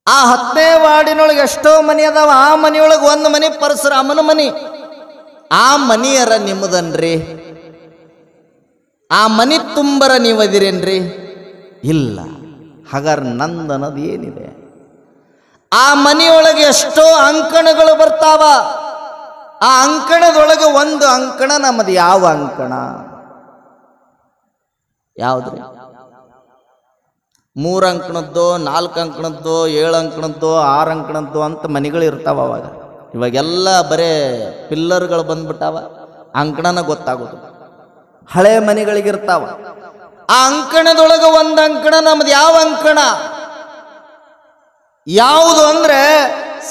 ಆ 10ನೇ ವಾರ್ಡಿನೊಳಗೆ ಎಷ್ಟೋ ಮನಿ ಅದಾವ. ಆ ಮನಿಯೊಳಗೆ ಒಂದು ಮನಿ ಪರಶುರಾಮನ ಮನಿ. ಆ ಮನಿಯರ ನಿಮ್ಮದನ್ರಿ? ಆ ಮನಿ ತುಂಬರ ನೀವು ಅದಿರೇನ್ರಿ? ಇಲ್ಲ. ಹಾಗಾದ್ರೆ ನಂದನದು ಏನಿದೆ? ಆ ಮನಿಯೊಳಗೆ ಎಷ್ಟೋ ಅಂಕಣಗಳು ಬರ್ತಾವ. ಆ ಅಂಕಣದೊಳಗೆ ಒಂದು ಅಂಕಣ ನಮ್ಮದು. ಯಾವ ಅಂಕಣ? ಯಾವ್ದ್ರಿ? 3 ಅಂಕಣದ್ದು, 4 ಅಂಕಣದ್ದು, 7 ಅಂಕಣದ್ದು, 6 ಅಂಕಣದ್ದು ಅಂತ ಮನೆಗಳು ಇರ್ತಾವ ಅವಾಗ. ಇವಾಗೆಲ್ಲ ಬರೇ ಪಿಲ್ಲರ್ಗಳು ಬಂದ್ಬಿಟ್ಟಾವ, ಅಂಕಣನ ಗೊತ್ತಾಗೋದು. ಹಳೆ ಮನೆಗಳಿಗಿರ್ತಾವ. ಆ ಅಂಕಣದೊಳಗೆ ಒಂದು ಅಂಕಣ ನಮ್ದು. ಯಾವ ಅಂಕಣ? ಯಾವುದು ಅಂದ್ರೆ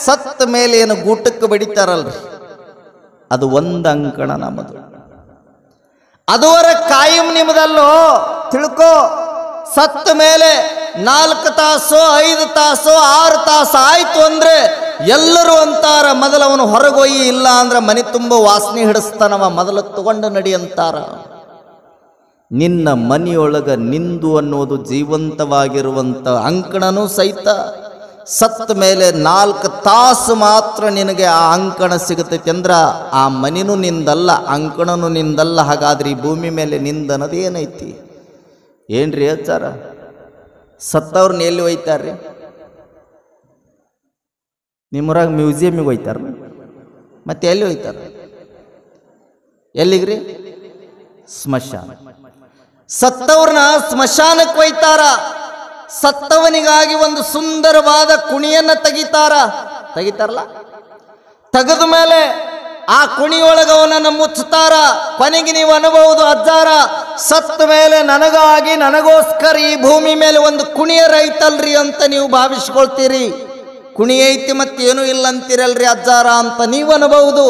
ಸತ್ತ ಮೇಲೆ ಏನು ಗೂಟಕ್ಕೆ ಬಡಿತಾರಲ್ರಿ, ಅದು ಒಂದು ಅಂಕಣ ನಮ್ಮದು. ಅದುವರ ಕಾಯಂ ನಿಮ್ಮದಲ್ಲೋ ತಿಳ್ಕೋ. ಸತ್ತ ಮೇಲೆ 4 ತಾಸು 5 ತಾಸು 6 ತಾಸು ಆಯ್ತು ಅಂದ್ರೆ ಎಲ್ಲರೂ ಅಂತಾರ, ಮೊದಲವನು ಹೊರಗೊಯ್ಯಿ, ಇಲ್ಲ ಅಂದ್ರೆ ಮನೆ ತುಂಬ ವಾಸನೆ ಹಿಡಿಸ್ತಾನವ, ಮೊದಲು ತಗೊಂಡು ನಡಿ ಅಂತಾರ. ನಿನ್ನ ಮನೆಯೊಳಗ ನಿಂದು ಅನ್ನೋದು ಜೀವಂತವಾಗಿರುವಂತ ಅಂಕಣನೂ ಸಹಿತ ಸತ್ತ ಮೇಲೆ 4 ತಾಸು ಮಾತ್ರ ನಿನಗೆ ಆ ಅಂಕಣ ಸಿಗುತ್ತೈತಿ ಅಂದ್ರ ಆ ಮನಿನೂ ನಿಂದಲ್ಲ, ಅಂಕಣನೂ ನಿಂದಲ್ಲ. ಹಾಗಾದ್ರೆ ಈ ಭೂಮಿ ಮೇಲೆ ನಿಂದನದು ಏನೈತಿ? ಏನ್ರಿ ಅಚ್ಚಾರ? ಸತ್ತವ್ರನ್ನ ಎಲ್ಲಿ ಒಯ್ತಾರ್ರಿ? ನಿಮ್ಮೂರಾಗ ಮ್ಯೂಸಿಯಮಿಗೆ ಒಯ್ತಾರ? ಮತ್ತೆ ಎಲ್ಲಿ ಒಯ್ತಾರ? ಎಲ್ಲಿಗ್ರಿ? ಸ್ಮಶಾನ. ಸತ್ತವ್ರನ್ನ ಸ್ಮಶಾನಕ್ಕೆ ಒಯ್ತಾರ. ಸತ್ತವನಿಗಾಗಿ ಒಂದು ಸುಂದರವಾದ ಕುಣಿಯನ್ನ ತೆಗಿತಾರಲ್ಲ. ತೆಗೆದ ಮೇಲೆ ಆ ಕುಣಿಯೊಳಗ ಅವನನ್ನು ಮುಚ್ಚುತ್ತಾರ. ಕೊನೆಗೆ ನೀವು ಅನ್ಬಹುದು, ಅಜ್ಜಾರ ಸತ್ತ ಮೇಲೆ ನನಗಾಗಿ ನನಗೋಸ್ಕರ ಈ ಭೂಮಿ ಮೇಲೆ ಒಂದು ಕುಣಿಯರ ಐತಲ್ರಿ ಅಂತ ನೀವು ಭಾವಿಸ್ಕೊಳ್ತೀರಿ. ಕುಣಿ ಐತಿ ಮತ್ತೇನು ಇಲ್ಲ ಅಂತೀರಲ್ರಿ ಅಜ್ಜಾರ ಅಂತ ನೀವು ಅನ್ಬಹುದು.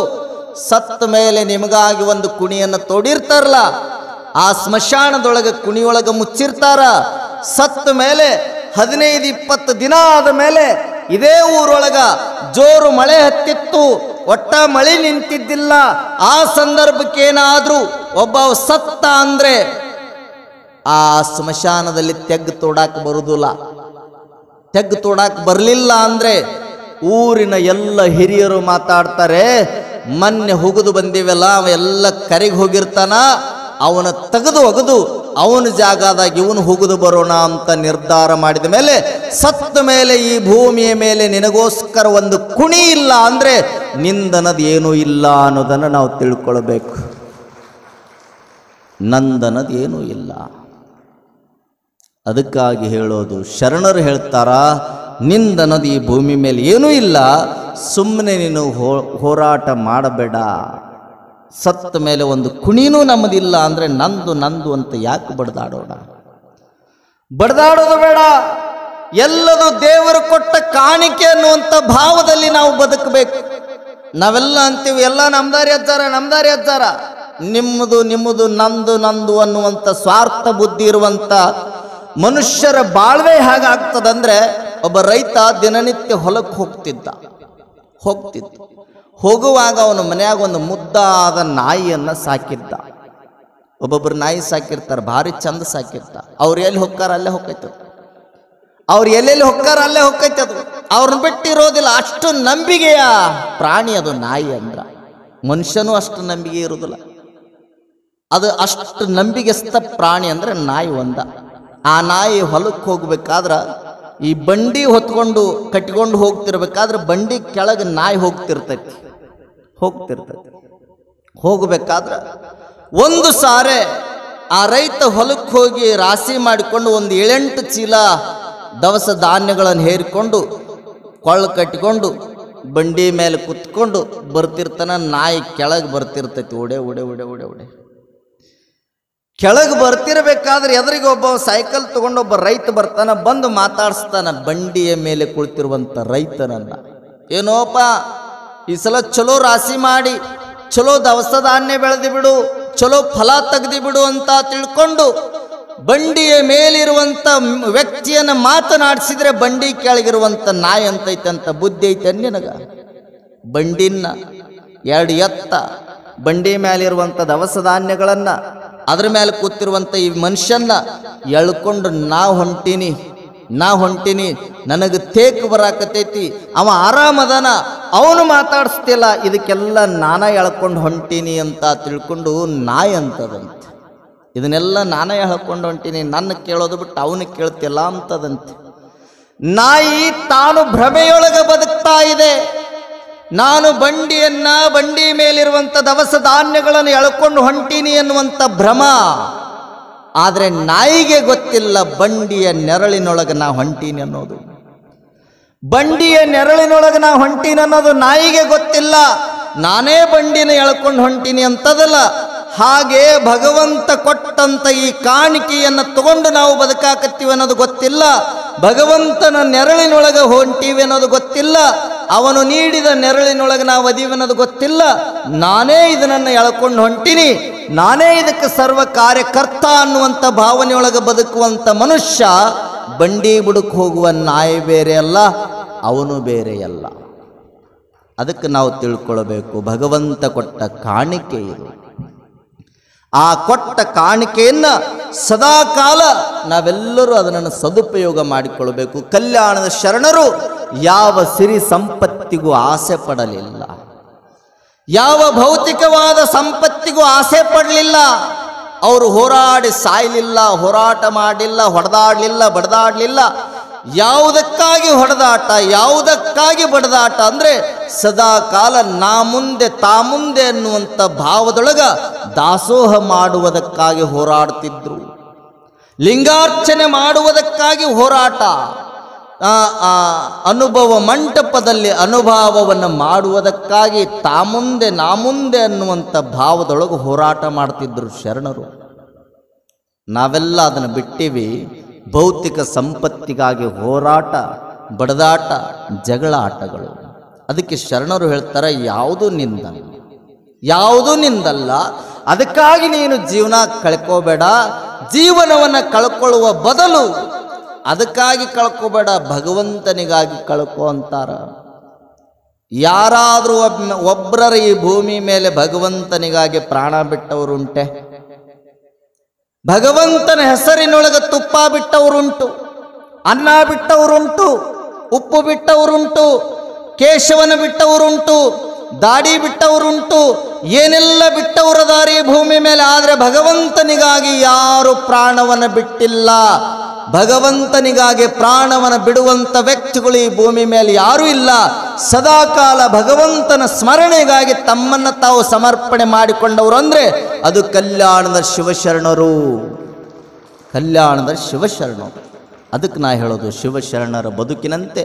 ಸತ್ತ ಮೇಲೆ ನಿಮಗಾಗಿ ಒಂದು ಕುಣಿಯನ್ನು ತೋಡಿರ್ತಾರಲ್ಲ, ಆ ಸ್ಮಶಾನದೊಳಗೆ ಕುಣಿಯೊಳಗೆ ಮುಚ್ಚಿರ್ತಾರ. ಸತ್ತ ಮೇಲೆ 15-20 ದಿನ ಆದ ಮೇಲೆ ಇದೇ ಊರೊಳಗ ಜೋರು ಮಳೆ ಹತ್ತಿತ್ತು, ಒಟ್ಟ ಮಳೆ ನಿಂತಿದ್ದಿಲ್ಲ. ಆ ಸಂದರ್ಭಕ್ಕೇನಾದ್ರೂ ಒಬ್ಬ ಸತ್ತ ಅಂದ್ರೆ ಆ ಸ್ಮಶಾನದಲ್ಲಿ ತೆಗ್ಗು ತೋಡಾಕ್ ಬರುದಿಲ್ಲ. ತೆಗ್ಗು ತೋಡಾಕ್ ಬರಲಿಲ್ಲ ಅಂದ್ರೆ ಊರಿನ ಎಲ್ಲ ಹಿರಿಯರು ಮಾತಾಡ್ತಾರೆ, ಮೊನ್ನೆ ಹುಗಿದು ಬಂದಿವೆಲ್ಲ ಅವ ಎಲ್ಲ ಕರೆಗೆ ಹೋಗಿರ್ತಾನ, ಅವನ ತೆಗೆದು ಒಗೆದು ಅವನ ಜಾಗದಾಗ ಇವನು ಹುಗಿದು ಬರೋಣ ಅಂತ ನಿರ್ಧಾರ ಮಾಡಿದ ಮೇಲೆ ಸತ್ತ ಮೇಲೆ ಈ ಭೂಮಿಯ ಮೇಲೆ ನಿನಗೋಸ್ಕರ ಒಂದು ಕುಣಿ ಇಲ್ಲ ಅಂದ್ರೆ ನಿಂದನದು ಏನೂ ಇಲ್ಲ ಅನ್ನೋದನ್ನು ನಾವು ತಿಳ್ಕೊಳ್ಬೇಕು. ನಂದನದು ಏನೂ ಇಲ್ಲ. ಅದಕ್ಕಾಗಿ ಹೇಳೋದು, ಶರಣರು ಹೇಳ್ತಾರ, ನಿಂದನದು ಈ ಭೂಮಿ ಮೇಲೆ ಏನೂ ಇಲ್ಲ, ಸುಮ್ಮನೆ ನೀನು ಹೋರಾಟ ಮಾಡಬೇಡ. ಸತ್ತ ಮೇಲೆ ಒಂದು ಕುಣಿನೂ ನಮ್ಮದಿಲ್ಲ ಅಂದ್ರೆ ನಂದು ನಂದು ಅಂತ ಯಾಕೆ ಬಡ್ದಾಡೋಣ? ಬಡ್ದಾಡೋದು ಬೇಡ. ಎಲ್ಲದು ದೇವರು ಕೊಟ್ಟ ಕಾಣಿಕೆ ಅನ್ನುವಂಥ ಭಾವದಲ್ಲಿ ನಾವು ಬದುಕಬೇಕು. ನಾವೆಲ್ಲ ಅಂತೀವಿ ಎಲ್ಲ ನಮ್ದಾರಿ ಅಜ್ಜಾರ, ನಿಮ್ಮದು ನಂದು ಅನ್ನುವಂಥ ಸ್ವಾರ್ಥ ಬುದ್ಧಿ ಇರುವಂಥ ಮನುಷ್ಯರ ಬಾಳ್ವೆ ಹೇಗಾಗ್ತದಂದ್ರೆ, ಒಬ್ಬ ರೈತ ದಿನನಿತ್ಯ ಹೊಲಕ್ಕೆ ಹೋಗ್ತಿದ್ದ. ಹೋಗುವಾಗ ಅವನ ಮನೆಯಾಗ ಒಂದು ಮುದ್ದಾದ ನಾಯಿಯನ್ನು ಸಾಕಿದ್ದ. ಒಬ್ಬೊಬ್ಬರು ನಾಯಿ ಸಾಕಿರ್ತಾರೆ, ಭಾರಿ ಚಂದ ಸಾಕಿರ್ತಾರೆ. ಅವ್ರು ಎಲ್ಲಿ ಹೊಕ್ಕಾರ ಅಲ್ಲೇ ಹೊಕ್ಕೈತದ, ಅವ್ರು ಎಲ್ಲೆಲ್ಲಿ ಹೊಕ್ಕಾರ ಅಲ್ಲೇ ಹೊಕ್ಕೈತದು. ಅವ್ರನ್ನ ಬಿಟ್ಟಿರೋದಿಲ್ಲ. ಅಷ್ಟು ನಂಬಿಕೆಯ ಪ್ರಾಣಿ ಅದು ನಾಯಿ ಅಂದ್ರ. ಮನುಷ್ಯನೂ ಅಷ್ಟು ನಂಬಿಕೆ ಇರುವುದಿಲ್ಲ. ಅದು ಅಷ್ಟು ನಂಬಿಕೆಸ್ಥ ಪ್ರಾಣಿ ಅಂದ್ರೆ ನಾಯಿ ಒಂದ. ಆ ನಾಯಿ ಹೊಲಕ್ಕೆ ಹೋಗ್ಬೇಕಾದ್ರೆ ಈ ಬಂಡಿ ಹೊತ್ಕೊಂಡು ಕಟ್ಕೊಂಡು ಹೋಗ್ತಿರ್ಬೇಕಾದ್ರೆ ಬಂಡಿ ಕೆಳಗೆ ನಾಯಿ ಹೋಗ್ತಿರ್ತೈತಿ. ಹೋಗ್ಬೇಕಾದ್ರೆ ಒಂದು ಸಾರೆ ಆ ರೈತ ಹೊಲಕ್ಕೆ ಹೋಗಿ ರಾಶಿ ಮಾಡಿಕೊಂಡು ಒಂದು 7-8 ಚೀಲ ದವಸ ಧಾನ್ಯಗಳನ್ನು ಹೇರಿಕೊಂಡು ಕೊಳ್ಳು ಕಟ್ಟಿಕೊಂಡು ಬಂಡಿ ಮೇಲೆ ಕುತ್ಕೊಂಡು ಬರ್ತಿರ್ತಾನ. ನಾಯಿ ಕೆಳಗೆ ಬರ್ತಿರ್ತೈತಿ. ಓಡೆ ಕೆಳಗೆ ಬರ್ತಿರ್ಬೇಕಾದ್ರೆ ಎದುರಿಗೆ ಒಬ್ಬ ಸೈಕಲ್ ತಗೊಂಡು ಒಬ್ಬ ರೈತ ಬರ್ತಾನ. ಬಂದು ಮಾತಾಡಿಸ್ತಾನ ಬಂಡಿಯ ಮೇಲೆ ಕುಳಿತಿರುವಂಥ ರೈತನನ್ನ. ಏನೋಪ್ಪ, ಈ ಸಲ ಚಲೋ ರಾಶಿ ಮಾಡಿ ಚಲೋ ದವಸ ಧಾನ್ಯ ಬೆಳೆದು ಬಿಡು, ಚಲೋ ಫಲ ತೆಗೆದು ಬಿಡು ಅಂತ ತಿಳ್ಕೊಂಡು ಬಂಡಿಯ ಮೇಲಿರುವಂಥ ವ್ಯಕ್ತಿಯನ್ನು ಮಾತನಾಡಿಸಿದ್ರೆ ಬಂಡಿ ಕೆಳಗಿರುವಂಥ ನಾಯಿ ಅಂತೈತಂತ ಬುದ್ಧಿ ಐತೆ ನಿನಗ. ಬಂಡಿನ 2 ಎತ್ತ, ಬಂಡಿ ಮೇಲಿರುವಂಥ ದವಸ ಧಾನ್ಯಗಳನ್ನು ಅದ್ರ ಮೇಲೆ ಕೂತಿರುವಂಥ ಈ ಮನುಷ್ಯನ್ನ ಎಳ್ಕೊಂಡು ನಾ ಹೊಂಟೀನಿ ನನಗೆ ತೇಕ್ ಬರಾಕತೈತಿ, ಅವ ಆರಾಮದನ, ಅವನು ಮಾತಾಡಿಸ್ತಿಲ್ಲ, ಇದಕ್ಕೆಲ್ಲ ನಾನೇ ಎಳ್ಕೊಂಡು ಹೊಂಟೀನಿ ಅಂತ ತಿಳ್ಕೊಂಡು ನಾಯಿ ಅಂತದಂತೆ. ಇದನ್ನೆಲ್ಲ ನಾನೇ ಎಳ್ಕೊಂಡು ಹೊಂಟೀನಿ, ನನ್ನ ಕೇಳೋದು ಬಿಟ್ಟು ಅವನು ಕೇಳ್ತಿಲ್ಲ ಅಂತದಂತೆ. ನಾಯಿ ತಾನು ಭ್ರಮೆಯೊಳಗೆ ಬದುಕ್ತಾ ಇದೆ. ನಾನು ಬಂಡಿ ಮೇಲಿರುವಂಥ ದವಸ ಧಾನ್ಯಗಳನ್ನು ಎಳ್ಕೊಂಡು ಹೊಂಟೀನಿ ಎನ್ನುವಂಥ ಭ್ರಮ. ಆದರೆ ನಾಯಿಗೆ ಗೊತ್ತಿಲ್ಲ ಬಂಡಿಯ ನೆರಳಿನೊಳಗೆ ನಾ ಹೊಂಟೀನಿ ಅನ್ನೋದು. ಬಂಡಿಯ ನೆರಳಿನೊಳಗೆ ನಾ ಹೊಂಟೀನಿ ಅನ್ನೋದು ನಾಯಿಗೆ ಗೊತ್ತಿಲ್ಲ. ನಾನೇ ಬಂಡಿನ ಎಳ್ಕೊಂಡು ಹೊಂಟೀನಿ ಅಂತದಲ್ಲ. ಹಾಗೆ ಭಗವಂತ ಕೊಟ್ಟಂತ ಈ ಕಾಣಿಕೆಯನ್ನು ತಗೊಂಡು ನಾವು ಬದುಕಾಕತ್ತೀವಿ ಅನ್ನೋದು ಗೊತ್ತಿಲ್ಲ. ಭಗವಂತನ ನೆರಳಿನೊಳಗೆ ಹೊಂಟೀವಿ ಅನ್ನೋದು ಗೊತ್ತಿಲ್ಲ. ಅವನು ನೀಡಿದ ನೆರಳಿನೊಳಗೆ ನಾವು ಅದೀವಿ ಅನ್ನೋದು ಗೊತ್ತಿಲ್ಲ. ನಾನೇ ಇದನ್ನು ಎಳ್ಕೊಂಡು ಹೊಂಟೀನಿ, ನಾನೇ ಇದಕ್ಕೆ ಸರ್ವ ಕಾರ್ಯಕರ್ತ ಅನ್ನುವಂಥ ಭಾವನೆಯೊಳಗೆ ಬದುಕುವಂಥ ಮನುಷ್ಯ ಬಂಡಿ ಬುಡಕ್ಕೆ ಹೋಗುವ ನಾಯಿ ಬೇರೆ ಅಲ್ಲ, ಅವನು ಬೇರೆಯಲ್ಲ. ಅದಕ್ಕೆ ನಾವು ತಿಳ್ಕೊಳ್ಬೇಕು, ಭಗವಂತ ಕೊಟ್ಟ ಕಾಣಿಕೆ ಇದು. ಆ ಕೊಟ್ಟ ಕಾಣಿಕೆಯನ್ನು ಸದಾ ಕಾಲ ನಾವೆಲ್ಲರೂ ಅದನ್ನು ಸದುಪಯೋಗ ಮಾಡಿಕೊಳ್ಬೇಕು. ಕಲ್ಯಾಣದ ಶರಣರು ಯಾವ ಸಿರಿ ಸಂಪತ್ತಿಗೂ ಆಸೆ ಪಡಲಿಲ್ಲ, ಯಾವ ಭೌತಿಕವಾದ ಸಂಪತ್ತಿಗೂ ಆಸೆ ಪಡಲಿಲ್ಲ. ಅವರು ಹೋರಾಡಿ ಸಾಯಲಿಲ್ಲ, ಹೋರಾಟ ಮಾಡಲಿಲ್ಲ, ಹೊಡೆದಾಡಲಿಲ್ಲ, ಬಡದಾಡಲಿಲ್ಲ. ಯಾವುದಕ್ಕಾಗಿ ಹೊಡೆದಾಟ, ಯಾವುದಕ್ಕಾಗಿ ಬಡದಾಟ ಅಂದರೆ ಸದಾ ಕಾಲ ನಾ ಮುಂದೆ ತಾ ಮುಂದೆ ಅನ್ನುವಂಥ ಭಾವದೊಳಗ ದಾಸೋಹ ಮಾಡುವುದಕ್ಕಾಗಿ ಹೋರಾಡ್ತಿದ್ರು. ಲಿಂಗಾರ್ಚನೆ ಮಾಡುವುದಕ್ಕಾಗಿ ಹೋರಾಟ, ಅನುಭವ ಮಂಟಪದಲ್ಲಿ ಅನುಭವವನ್ನು ಮಾಡುವುದಕ್ಕಾಗಿ ತಾ ಮುಂದೆ ನಾ ಮುಂದೆ ಅನ್ನುವಂಥ ಭಾವದೊಳಗೆ ಹೋರಾಟ ಮಾಡ್ತಿದ್ರು ಶರಣರು. ನಾವೆಲ್ಲ ಅದನ್ನು ಬಿಟ್ಟಿವಿ. ಭೌತಿಕ ಸಂಪತ್ತಿಗಾಗಿ ಹೋರಾಟ, ಬಡದಾಟ, ಜಗಳ ಆಟಗಳು. ಅದಕ್ಕೆ ಶರಣರು ಹೇಳ್ತಾರೆ, ಯಾವುದೂ ನಿಂದಲ್ಲ. ಅದಕ್ಕಾಗಿ ನೀನು ಜೀವನ ಕಳ್ಕೋಬೇಡ. ಜೀವನವನ್ನು ಕಳ್ಕೊಳ್ಳುವ ಬದಲು ಅದಕ್ಕಾಗಿ ಕಳ್ಕೋಬೇಡ, ಭಗವಂತನಿಗಾಗಿ ಕಳ್ಕೋ ಅಂತಾರ. ಯಾರಾದರೂ ಒಬ್ಬರ ಈ ಭೂಮಿ ಮೇಲೆ ಭಗವಂತನಿಗಾಗಿ ಪ್ರಾಣ ಬಿಟ್ಟವರುಂಟೆ? ಭಗವಂತನ ಹೆಸರಿನೊಳಗೆ ತುಪ್ಪ ಬಿಟ್ಟವರುಂಟು, ಅನ್ನ ಬಿಟ್ಟವರುಂಟು, ಉಪ್ಪು ಬಿಟ್ಟವರುಂಟು, ಕೇಶವನ ಬಿಟ್ಟವರುಂಟು, ದಾಡಿ ಬಿಟ್ಟವರುಂಟು, ಏನೆಲ್ಲ ಬಿಟ್ಟವರದಾರಿ ಭೂಮಿ ಮೇಲೆ. ಆದರೆ ಭಗವಂತನಿಗಾಗಿ ಯಾರು ಪ್ರಾಣವನ್ನು ಬಿಟ್ಟಿಲ್ಲ. ಭಗವಂತನಿಗಾಗಿ ಪ್ರಾಣವನ್ನು ಬಿಡುವಂಥ ವ್ಯಕ್ತಿಗಳು ಈ ಭೂಮಿ ಮೇಲೆ ಯಾರೂ ಇಲ್ಲ. ಸದಾಕಾಲ ಭಗವಂತನ ಸ್ಮರಣೆಗಾಗಿ ತಮ್ಮನ್ನು ತಾವು ಸಮರ್ಪಣೆ ಮಾಡಿಕೊಂಡವರು ಅಂದರೆ ಅದು ಕಲ್ಯಾಣದ ಶಿವಶರಣರು. ಅದಕ್ಕೆ ನಾ ಹೇಳೋದು, ಶಿವಶರಣರ ಬದುಕಿನಂತೆ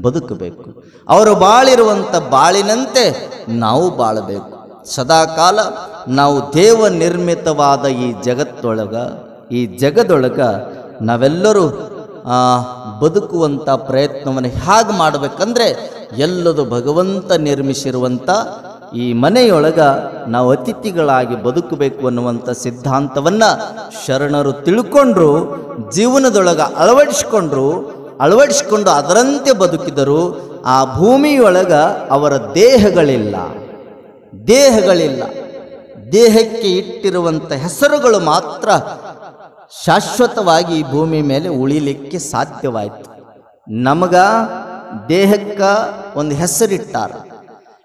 ಬದುಕಬೇಕು. ಅವರು ಬಾಳಿರುವಂಥ ಬಾಳಿನಂತೆ ನಾವು ಬಾಳಬೇಕು. ಸದಾಕಾಲ ನಾವು ದೇವ ನಿರ್ಮಿತವಾದ ಈ ಜಗದೊಳಗ ನಾವೆಲ್ಲರೂ ಬದುಕುವಂಥ ಪ್ರಯತ್ನವನ್ನು ಹೇಗೆ ಮಾಡಬೇಕಂದ್ರೆ, ಎಲ್ಲದು ಭಗವಂತ ನಿರ್ಮಿಸಿರುವಂಥ ಈ ಮನೆಯೊಳಗ ನಾವು ಅತಿಥಿಗಳಾಗಿ ಬದುಕಬೇಕು ಅನ್ನುವಂಥ ಸಿದ್ಧಾಂತವನ್ನು ಶರಣರು ತಿಳ್ಕೊಂಡ್ರು, ಜೀವನದೊಳಗ ಅಳವಡಿಸಿಕೊಂಡು ಅದರಂತೆ ಬದುಕಿದರು. ಆ ಭೂಮಿಯೊಳಗ ಅವರ ದೇಹಗಳಿಲ್ಲ. ದೇಹಕ್ಕೆ ಇಟ್ಟಿರುವಂಥ ಹೆಸರುಗಳು ಮಾತ್ರ ಶಾಶ್ವತವಾಗಿ ಈ ಭೂಮಿ ಮೇಲೆ ಉಳಿಲಿಕ್ಕೆ ಸಾಧ್ಯವಾಯಿತು. ನಮಗ ದೇಹಕ್ಕೆ ಒಂದು ಹೆಸರಿಟ್ಟಾರ.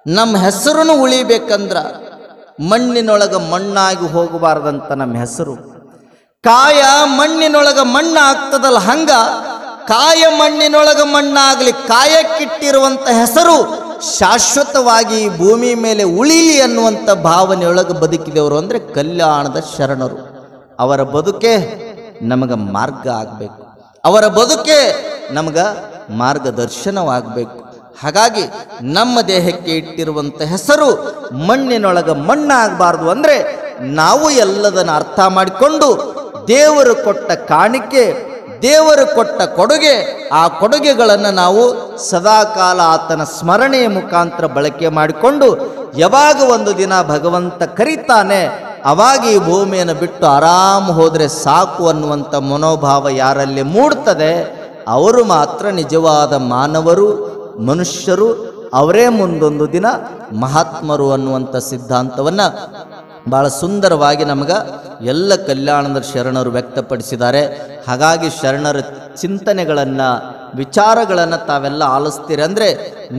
ನಮ್ಮ ಹೆಸರನ್ನು ಉಳಿಬೇಕಂದ್ರ ಮಣ್ಣಿನೊಳಗೆ ಮಣ್ಣಾಗಿ ಹೋಗಬಾರ್ದಂತ ನಮ್ಮ ಹೆಸರು. ಕಾಯ ಮಣ್ಣಿನೊಳಗೆ ಮಣ್ಣಾಗ್ತದಲ್ಲ, ಹಂಗ ಕಾಯ ಮಣ್ಣಿನೊಳಗೆ ಮಣ್ಣಾಗಲಿ, ಕಾಯಕ್ಕಿಟ್ಟಿರುವಂಥ ಹೆಸರು ಶಾಶ್ವತವಾಗಿ ಭೂಮಿ ಮೇಲೆ ಉಳಿಲಿ ಅನ್ನುವಂಥ ಭಾವನೆಯೊಳಗೆ ಬದುಕಿದವರು ಅಂದರೆ ಕಲ್ಯಾಣದ ಶರಣರು. ಅವರ ಬದುಕೆ ನಮಗೆ ಮಾರ್ಗ ಆಗಬೇಕು, ಅವರ ಬದುಕೆ ನಮಗೆ ಮಾರ್ಗದರ್ಶನವಾಗಬೇಕು. ಹಾಗಾಗಿ ನಮ್ಮ ದೇಹಕ್ಕೆ ಇಟ್ಟಿರುವಂಥ ಹೆಸರು ಮಣ್ಣಿನೊಳಗೆ ಮಣ್ಣಾಗಬಾರ್ದು ಅಂದರೆ ನಾವು ಎಲ್ಲದನ್ನು ಅರ್ಥ ಮಾಡಿಕೊಂಡು ದೇವರು ಕೊಟ್ಟ ಕಾಣಿಕೆ, ದೇವರು ಕೊಟ್ಟ ಕೊಡುಗೆ, ಆ ಕೊಡುಗೆಗಳನ್ನು ನಾವು ಸದಾಕಾಲ ಆತನ ಸ್ಮರಣೆಯ ಮುಖಾಂತರ ಬಳಕೆ ಮಾಡಿಕೊಂಡು ಯಾವಾಗ ಒಂದು ದಿನ ಭಗವಂತ ಕರೀತಾನೆ ಅವಾಗ ಈ ಭೂಮಿಯನ್ನು ಬಿಟ್ಟು ಆರಾಮ್ ಹೋದರೆ ಸಾಕು ಅನ್ನುವಂಥ ಮನೋಭಾವ ಯಾರಲ್ಲಿ ಮೂಡ್ತದೆ ಅವರು ಮಾತ್ರ ನಿಜವಾದ ಮಾನವರು, ಮನುಷ್ಯರು. ಅವರೇ ಮುಂದೊಂದು ದಿನ ಮಹಾತ್ಮರು ಅನ್ನುವಂಥ ಸಿದ್ಧಾಂತವನ್ನು ಭಾಳ ಸುಂದರವಾಗಿ ನಮಗೆ ಎಲ್ಲ ಕಲ್ಯಾಣದ ಶರಣರು ವ್ಯಕ್ತಪಡಿಸಿದ್ದಾರೆ. ಹಾಗಾಗಿ ಶರಣರ ಚಿಂತನೆಗಳನ್ನು, ವಿಚಾರಗಳನ್ನು ತಾವೆಲ್ಲ ಆಲಿಸ್ತೀರಿ ಅಂದರೆ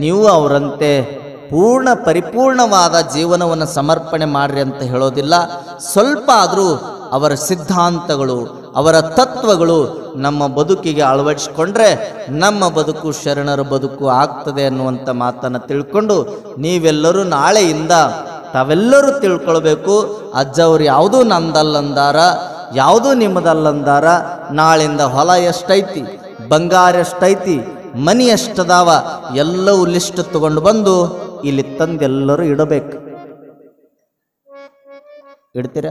ನೀವು ಅವರಂತೆ ಪರಿಪೂರ್ಣವಾದ ಜೀವನವನ್ನು ಸಮರ್ಪಣೆ ಮಾಡಿರಿ ಅಂತ ಹೇಳೋದಿಲ್ಲ. ಸ್ವಲ್ಪ ಆದರೂ ಅವರ ಸಿದ್ಧಾಂತಗಳು, ಅವರ ತತ್ವಗಳು ನಮ್ಮ ಬದುಕಿಗೆ ಅಳವಡಿಸಿಕೊಂಡ್ರೆ ನಮ್ಮ ಬದುಕು ಶರಣರ ಬದುಕು ಆಗ್ತದೆ ಅನ್ನುವಂಥ ಮಾತನ್ನು ತಿಳ್ಕೊಂಡು ನೀವೆಲ್ಲರೂ ನಾಳೆಯಿಂದ ತಾವೆಲ್ಲರೂ ತಿಳ್ಕೊಳ್ಬೇಕು. ಅಜ್ಜವ್ರು ಯಾವುದೂ ನಂದಲ್ಲಂದಾರ, ಯಾವುದೂ ನಿಮ್ಮದಲ್ಲಂದಾರ. ನಾಳಿಂದ ಹೊಲ ಎಷ್ಟೈತಿ, ಬಂಗಾರ ಎಷ್ಟೈತಿ, ಮನಿ ಎಷ್ಟದಾವ ಎಲ್ಲವೂ ಲಿಸ್ಟ್ ತಗೊಂಡು ಬಂದು ಇಲ್ಲಿ ತಂದೆಲ್ಲರೂ ಇಡಬೇಕು. ಇಡ್ತೀರ?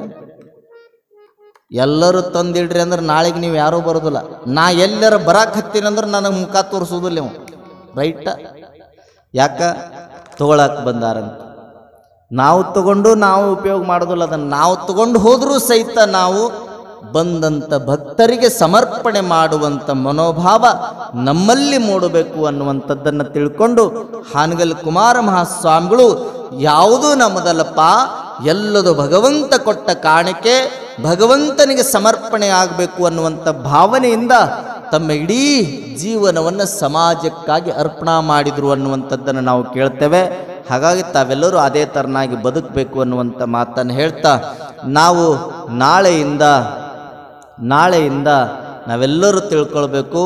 ಎಲ್ಲರೂ ತಂದಿಡ್ರಿ ಅಂದ್ರೆ ನಾಳೆಗೆ ನೀವು ಯಾರೂ ಬರೋದಿಲ್ಲ. ನಾ ಎಲ್ಲರ ಬರಾಕ್ ಹತ್ತೀನಿ ಅಂದ್ರೆ ನನಗೆ ಮುಖ ತೋರಿಸೋದಿಲ್ಲ ನೀವು, ರೈಟ? ಯಾಕ? ತಗೊಳಕ್ಕೆ ಬಂದಾರಂತ. ನಾವು ತಗೊಂಡು ನಾವು ಉಪಯೋಗ ಮಾಡೋದಿಲ್ಲ. ಅದನ್ನು ನಾವು ತಗೊಂಡು ಹೋದರೂ ಸಹಿತ ನಾವು ಬಂದಂಥ ಭಕ್ತರಿಗೆ ಸಮರ್ಪಣೆ ಮಾಡುವಂಥ ಮನೋಭಾವ ನಮ್ಮಲ್ಲಿ ಮೂಡಬೇಕು ಅನ್ನುವಂಥದ್ದನ್ನು ತಿಳ್ಕೊಂಡು ಹಾನಗಲ್ ಕುಮಾರ ಮಹಾಸ್ವಾಮಿಗಳು ಯಾವುದೂ ನಮ್ಮದಲ್ಲಪ್ಪ, ಎಲ್ಲದು ಭಗವಂತ ಕೊಟ್ಟ ಕಾಣಿಕೆ, ಭಗವಂತನಿಗೆ ಸಮರ್ಪಣೆ ಆಗಬೇಕು ಅನ್ನುವಂಥ ಭಾವನೆಯಿಂದ ತಮ್ಮ ಇಡೀ ಜೀವನವನ್ನು ಸಮಾಜಕ್ಕಾಗಿ ಅರ್ಪಣಾ ಮಾಡಿದರು ಅನ್ನುವಂಥದ್ದನ್ನು ನಾವು ಕೇಳ್ತೇವೆ. ಹಾಗಾಗಿ ತಾವೆಲ್ಲರೂ ಅದೇ ಥರನಾಗಿ ಬದುಕಬೇಕು ಅನ್ನುವಂಥ ಮಾತನ್ನು ಹೇಳ್ತಾ ನಾವು ನಾಳೆಯಿಂದ ನಾವೆಲ್ಲರೂ ತಿಳ್ಕೊಳ್ಬೇಕು.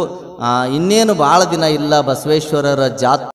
ಇನ್ನೇನು ಭಾಳ ದಿನ ಇಲ್ಲ, ಬಸವೇಶ್ವರರ ಜಾತ್ರೆ